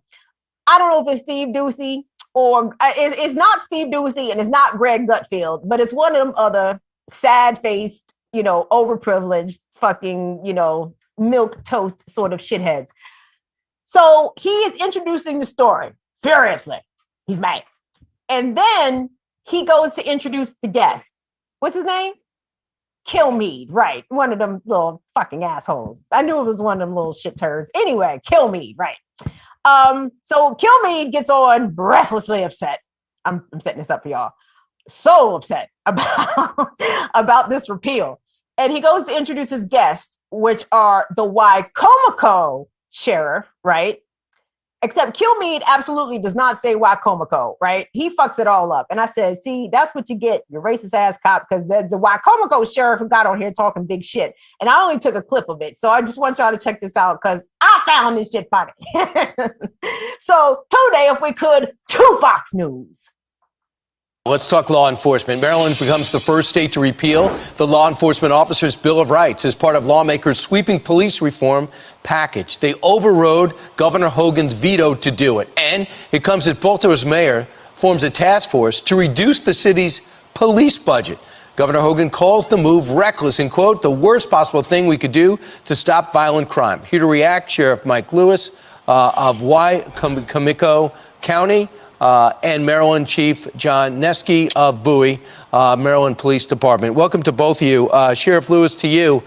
I don't know if it's Steve Ducey or it's not Steve Ducey and it's not Greg Gutfield, but it's one of them other sad-faced, you know, overprivileged fucking, you know, milk toast sort of shitheads. So he is introducing the story furiously. He's mad. And then he goes to introduce the guest. What's his name? Kilmeade, right. One of them little fucking assholes. I knew it was one of them little shit turds. Anyway, Kilmeade, right. So Kilmeade gets on breathlessly upset. I'm setting this up for y'all. So upset about this repeal. And he goes to introduce his guests, which are the Wicomico sheriff, right? Except Kilmeade absolutely does not say Wicomico, right? He fucks it all up. And I said, see, that's what you get, you racist ass cop, because the Wicomico sheriff who got on here talking big shit. And I only took a clip of it. So I just want y'all to check this out because I found this shit funny. So today, if we could, to Fox News. Let's talk law enforcement. Maryland becomes the first state to repeal the Law Enforcement Officers' Bill of Rights as part of lawmakers' sweeping police reform package. They overrode Governor Hogan's veto to do it. And it comes as Baltimore's mayor forms a task force to reduce the city's police budget. Governor Hogan calls the move reckless and, quote, the worst possible thing we could do to stop violent crime. Here to react, Sheriff Mike Lewis of Wicomico County, and Maryland Chief John Neske of Bowie, Maryland Police Department. Welcome to both of you. Sheriff Lewis, to you.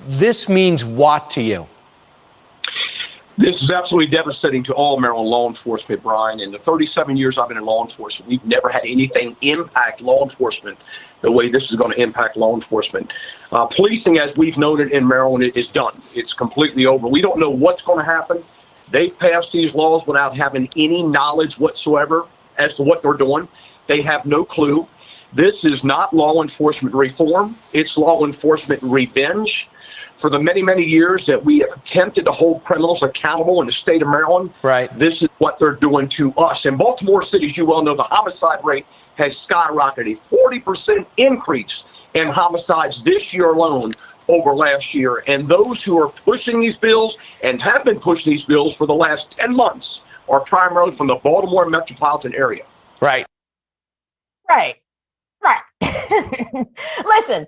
This means what to you? This is absolutely devastating to all Maryland law enforcement, Brian. In the 37 years I've been in law enforcement, we've never had anything impact law enforcement the way this is going to impact law enforcement. Policing, as we've noted in Maryland, is done. It's completely over. We don't know what's going to happen. They've passed these laws without having any knowledge whatsoever as to what they're doing. They have no clue. This is not law enforcement reform. It's law enforcement revenge. For the many, many years that we have attempted to hold criminals accountable in the state of Maryland, right, this is what they're doing to us. In Baltimore City, as you well know, the homicide rate has skyrocketed, a 40% increase in homicides this year alone over last year. And those who are pushing these bills and have been pushing these bills for the last 10 months are primarily from the Baltimore metropolitan area. Right. Right. Listen,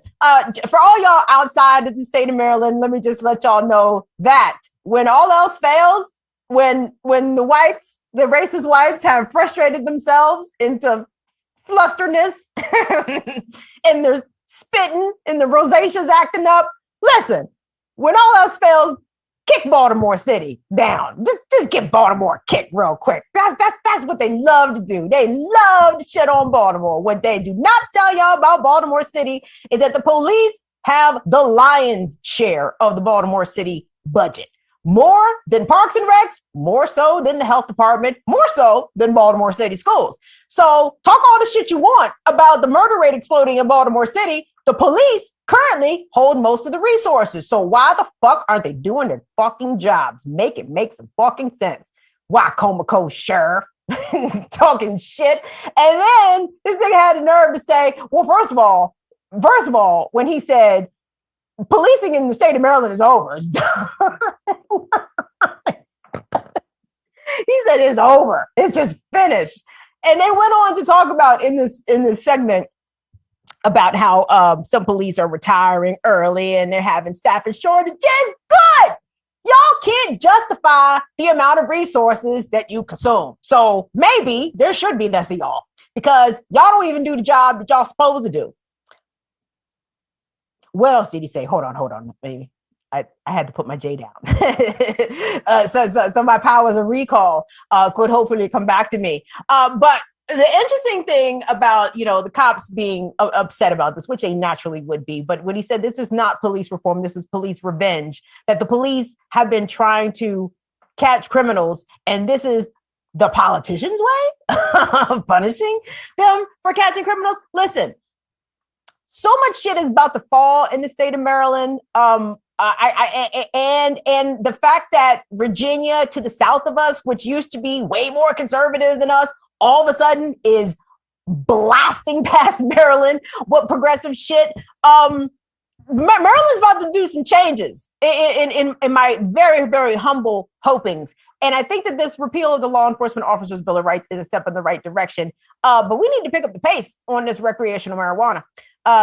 for all y'all outside of the state of Maryland, let me just let y'all know that when all else fails, when the whites, the racist whites have frustrated themselves into flusterness and they're spitting and the rosacea's acting up, listen, when all else fails, kick Baltimore City down. Just get Baltimore a kick real quick. That's what they love to do. They love to shit on Baltimore. What they do not tell y'all about Baltimore City is that the police have the lion's share of the Baltimore City budget. More than Parks and Recs, more so than the health department, more so than Baltimore City schools. So talk all the shit you want about the murder rate exploding in Baltimore City. The police currently hold most of the resources. So why the fuck aren't they doing their fucking jobs? Make some fucking sense. Wacomico sheriff talking shit. And then this nigga had the nerve to say, well, first of all, when he said policing in the state of Maryland is over, it's done. He said it's over. It's just finished. And they went on to talk about in this segment about how some police are retiring early and they're having staffing shortages. Good. Y'all can't justify the amount of resources that you consume. So maybe there should be less of y'all because y'all don't even do the job that y'all supposed to do. What else did he say? Hold on, baby. I had to put my J down. So my powers of recall could hopefully come back to me. But the interesting thing about, the cops being upset about this, which they naturally would be, but when he said this is not police reform, this is police revenge, that the police have been trying to catch criminals, and this is the politicians' way of punishing them for catching criminals. Listen, so much shit is about to fall in the state of Maryland. And the fact that Virginia to the south of us, which used to be way more conservative than us, all of a sudden is blasting past Maryland with progressive shit. Maryland's about to do some changes in my very, very humble hopings. And I think that this repeal of the Law Enforcement Officers Bill of Rights is a step in the right direction. But we need to pick up the pace on this recreational marijuana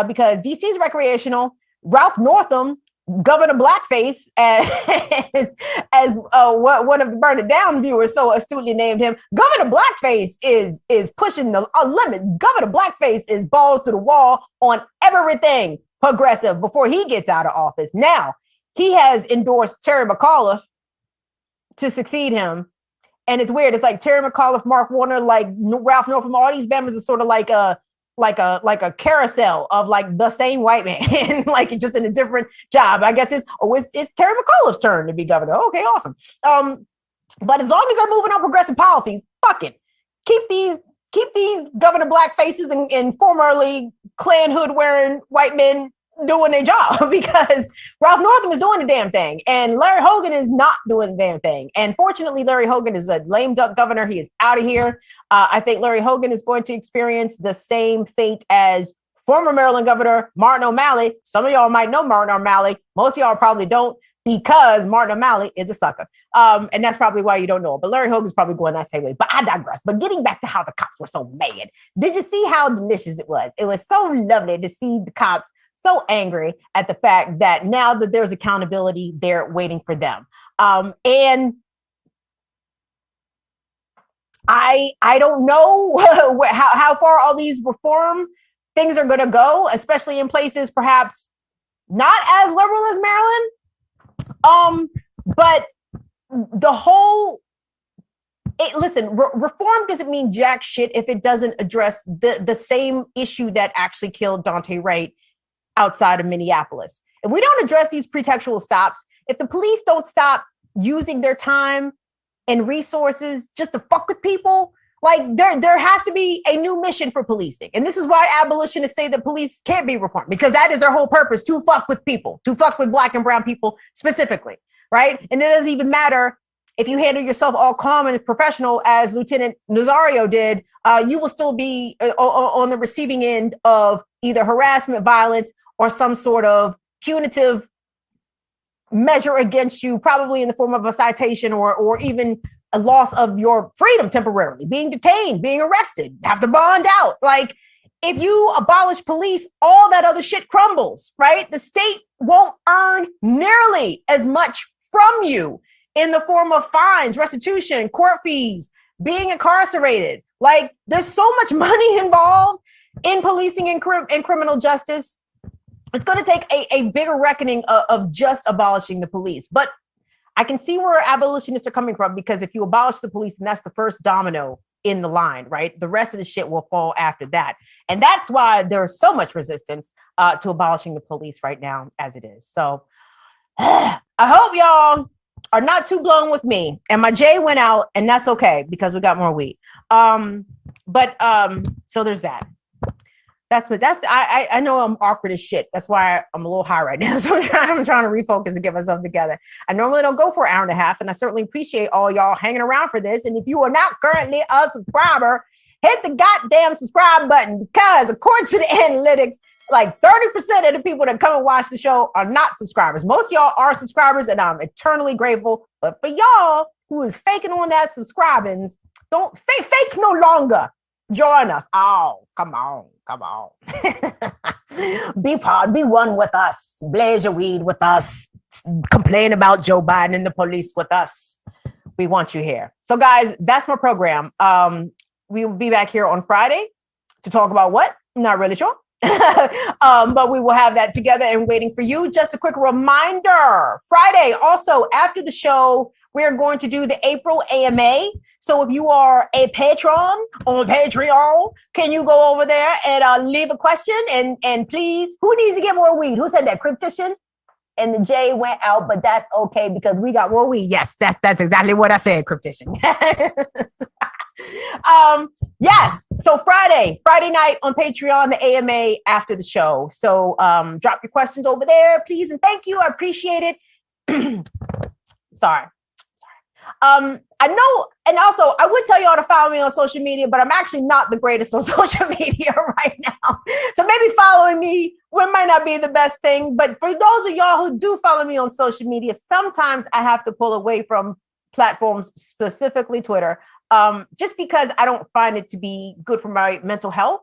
because DC's recreational. Ralph Northam, Governor Blackface, as one of the Burn It Down viewers so astutely named him, Governor Blackface is pushing the limit. Governor Blackface is balls to the wall on everything progressive before he gets out of office. Now, he has endorsed Terry McAuliffe to succeed him. And it's weird. It's like Terry McAuliffe, Mark Warner, like Ralph Northam, all these members are sort of like a carousel of like the same white man, like just in a different job. I guess it's Terry McAuliffe's turn to be governor. Okay, awesome. But as long as they're moving on progressive policies, fuck it. Keep these Governor Blackfaces and formerly Klan hood wearing white men doing their job because Ralph Northam is doing the damn thing and Larry Hogan is not doing the damn thing. And fortunately, Larry Hogan is a lame duck governor. He is out of here. I think Larry Hogan is going to experience the same fate as former Maryland Governor Martin O'Malley. Some of y'all might know Martin O'Malley. Most of y'all probably don't because Martin O'Malley is a sucker. And that's probably why you don't know. But Larry Hogan's probably going that same way. But I digress. But getting back to how the cops were so mad. Did you see how delicious it was? It was so lovely to see the cops so angry at the fact that now that there's accountability, they're waiting for them. And I don't know how far all these reform things are going to go, especially in places perhaps not as liberal as Maryland. But the whole, listen, reform doesn't mean jack shit if it doesn't address the same issue that actually killed Daunte Wright outside of Minneapolis. If we don't address these pretextual stops, if the police don't stop using their time and resources just to fuck with people, like there has to be a new mission for policing. And this is why abolitionists say that police can't be reformed, because that is their whole purpose, to fuck with people, to fuck with Black and brown people specifically, right? And it doesn't even matter if you handle yourself all calm and professional as Lieutenant Nazario did, you will still be on the receiving end of either harassment, violence, or some sort of punitive measure against you, probably in the form of a citation or even a loss of your freedom temporarily, being detained, being arrested, have to bond out. Like, if you abolish police, all that other shit crumbles, right? The state won't earn nearly as much from you in the form of fines, restitution, court fees, being incarcerated. Like, there's so much money involved in policing and criminal justice. It's going to take a bigger reckoning of just abolishing the police. But I can see where abolitionists are coming from, because if you abolish the police, then that's the first domino in the line, right? The rest of the shit will fall after that. And that's why there's so much resistance to abolishing the police right now as it is. So I hope y'all are not too blown with me. And my J went out, and that's okay because we got more weed. So there's that. I know I'm awkward as shit. That's why I'm a little high right now. So I'm trying to refocus and get myself together. I normally don't go for an hour and a half, and I certainly appreciate all y'all hanging around for this. And if you are not currently a subscriber, hit the goddamn subscribe button, because according to the analytics, like 30% of the people that come and watch the show are not subscribers. Most of y'all are subscribers, and I'm eternally grateful. But for y'all who is faking on that subscribing, don't fake no longer. Join us. Oh, come on. Be one with us. Blaze your weed with us. Complain about Joe Biden and the police with us. We want you here. So guys, that's my program. We will be back here on Friday to talk about what? Not really sure. But we will have that together and waiting for you. Just a quick reminder, Friday, also after the show, we're going to do the April AMA. So if you are a patron on Patreon, can you go over there and leave a question? And please, who needs to get more weed? Who said that? Cryptician? And the J went out, but that's okay because we got more weed. Yes, that's exactly what I said, Cryptician. Yes. So Friday night on Patreon, the AMA after the show. So drop your questions over there, please. And thank you. I appreciate it. Sorry. I know, and also I would tell y'all to follow me on social media, but I'm actually not the greatest on social media right now. So maybe following me might not be the best thing. But for those of y'all who do follow me on social media, sometimes I have to pull away from platforms, specifically Twitter, just because I don't find it to be good for my mental health.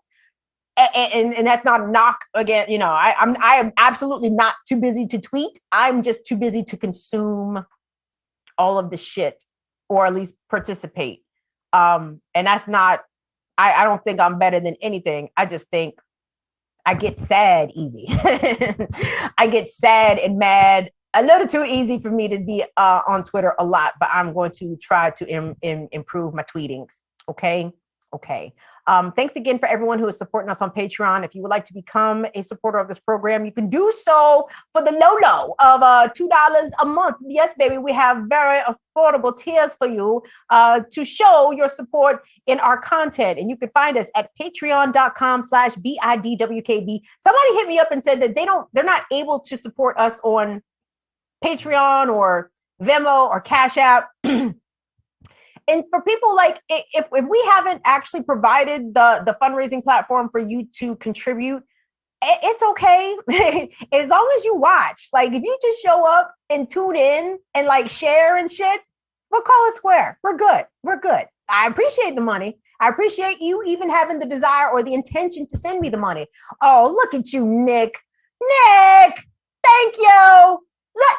And that's not a knock again. You know, I am absolutely not too busy to tweet. I'm just too busy to consume all of the shit, or at least participate. And that's not, I don't think I'm better than anything. I just think I get sad easy. I get sad and mad a little too easy for me to be on Twitter a lot, but I'm going to try to improve my tweetings. Okay. Thanks again for everyone who is supporting us on Patreon. If you would like to become a supporter of this program, you can do so for the low of $2 a month. Yes, baby, we have very affordable tiers for you to show your support in our content. And you can find us at patreon.com/BIDWKB. Somebody hit me up and said that they're not able to support us on Patreon or Venmo or Cash App. And for people like, if we haven't actually provided the fundraising platform for you to contribute, it's okay. As long as you watch. Like, if you just show up and tune in and like share and shit, we'll call it square. We're good. I appreciate the money. I appreciate you even having the desire or the intention to send me the money. Oh, look at you, Nick. Thank you. Look,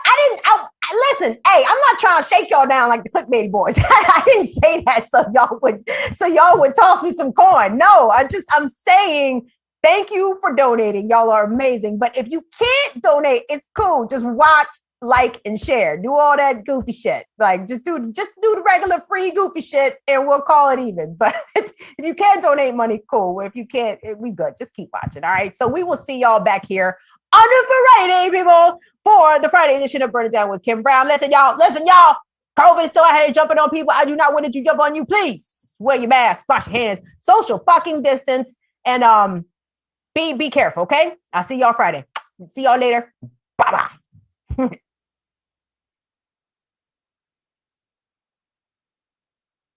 listen, hey, I'm not trying to shake y'all down like the clickbaity boys. I didn't say that so y'all would toss me some coin. No, I'm saying thank you for donating. Y'all are amazing. But if you can't donate, it's cool. Just watch, like, and share. Do all that goofy shit. Like, just do the regular free goofy shit, and we'll call it even. But if you can donate money, cool. If you can't, we good. Just keep watching. All right. So we will see y'all back here on the Friday, people, for the Friday edition of Burn It Down with Kim Brown. Listen, y'all. COVID is still out here jumping on people. I do not want it to jump on you. Please wear your mask, wash your hands, social fucking distance, and be careful. Okay. I'll see y'all Friday. See y'all later. Bye bye.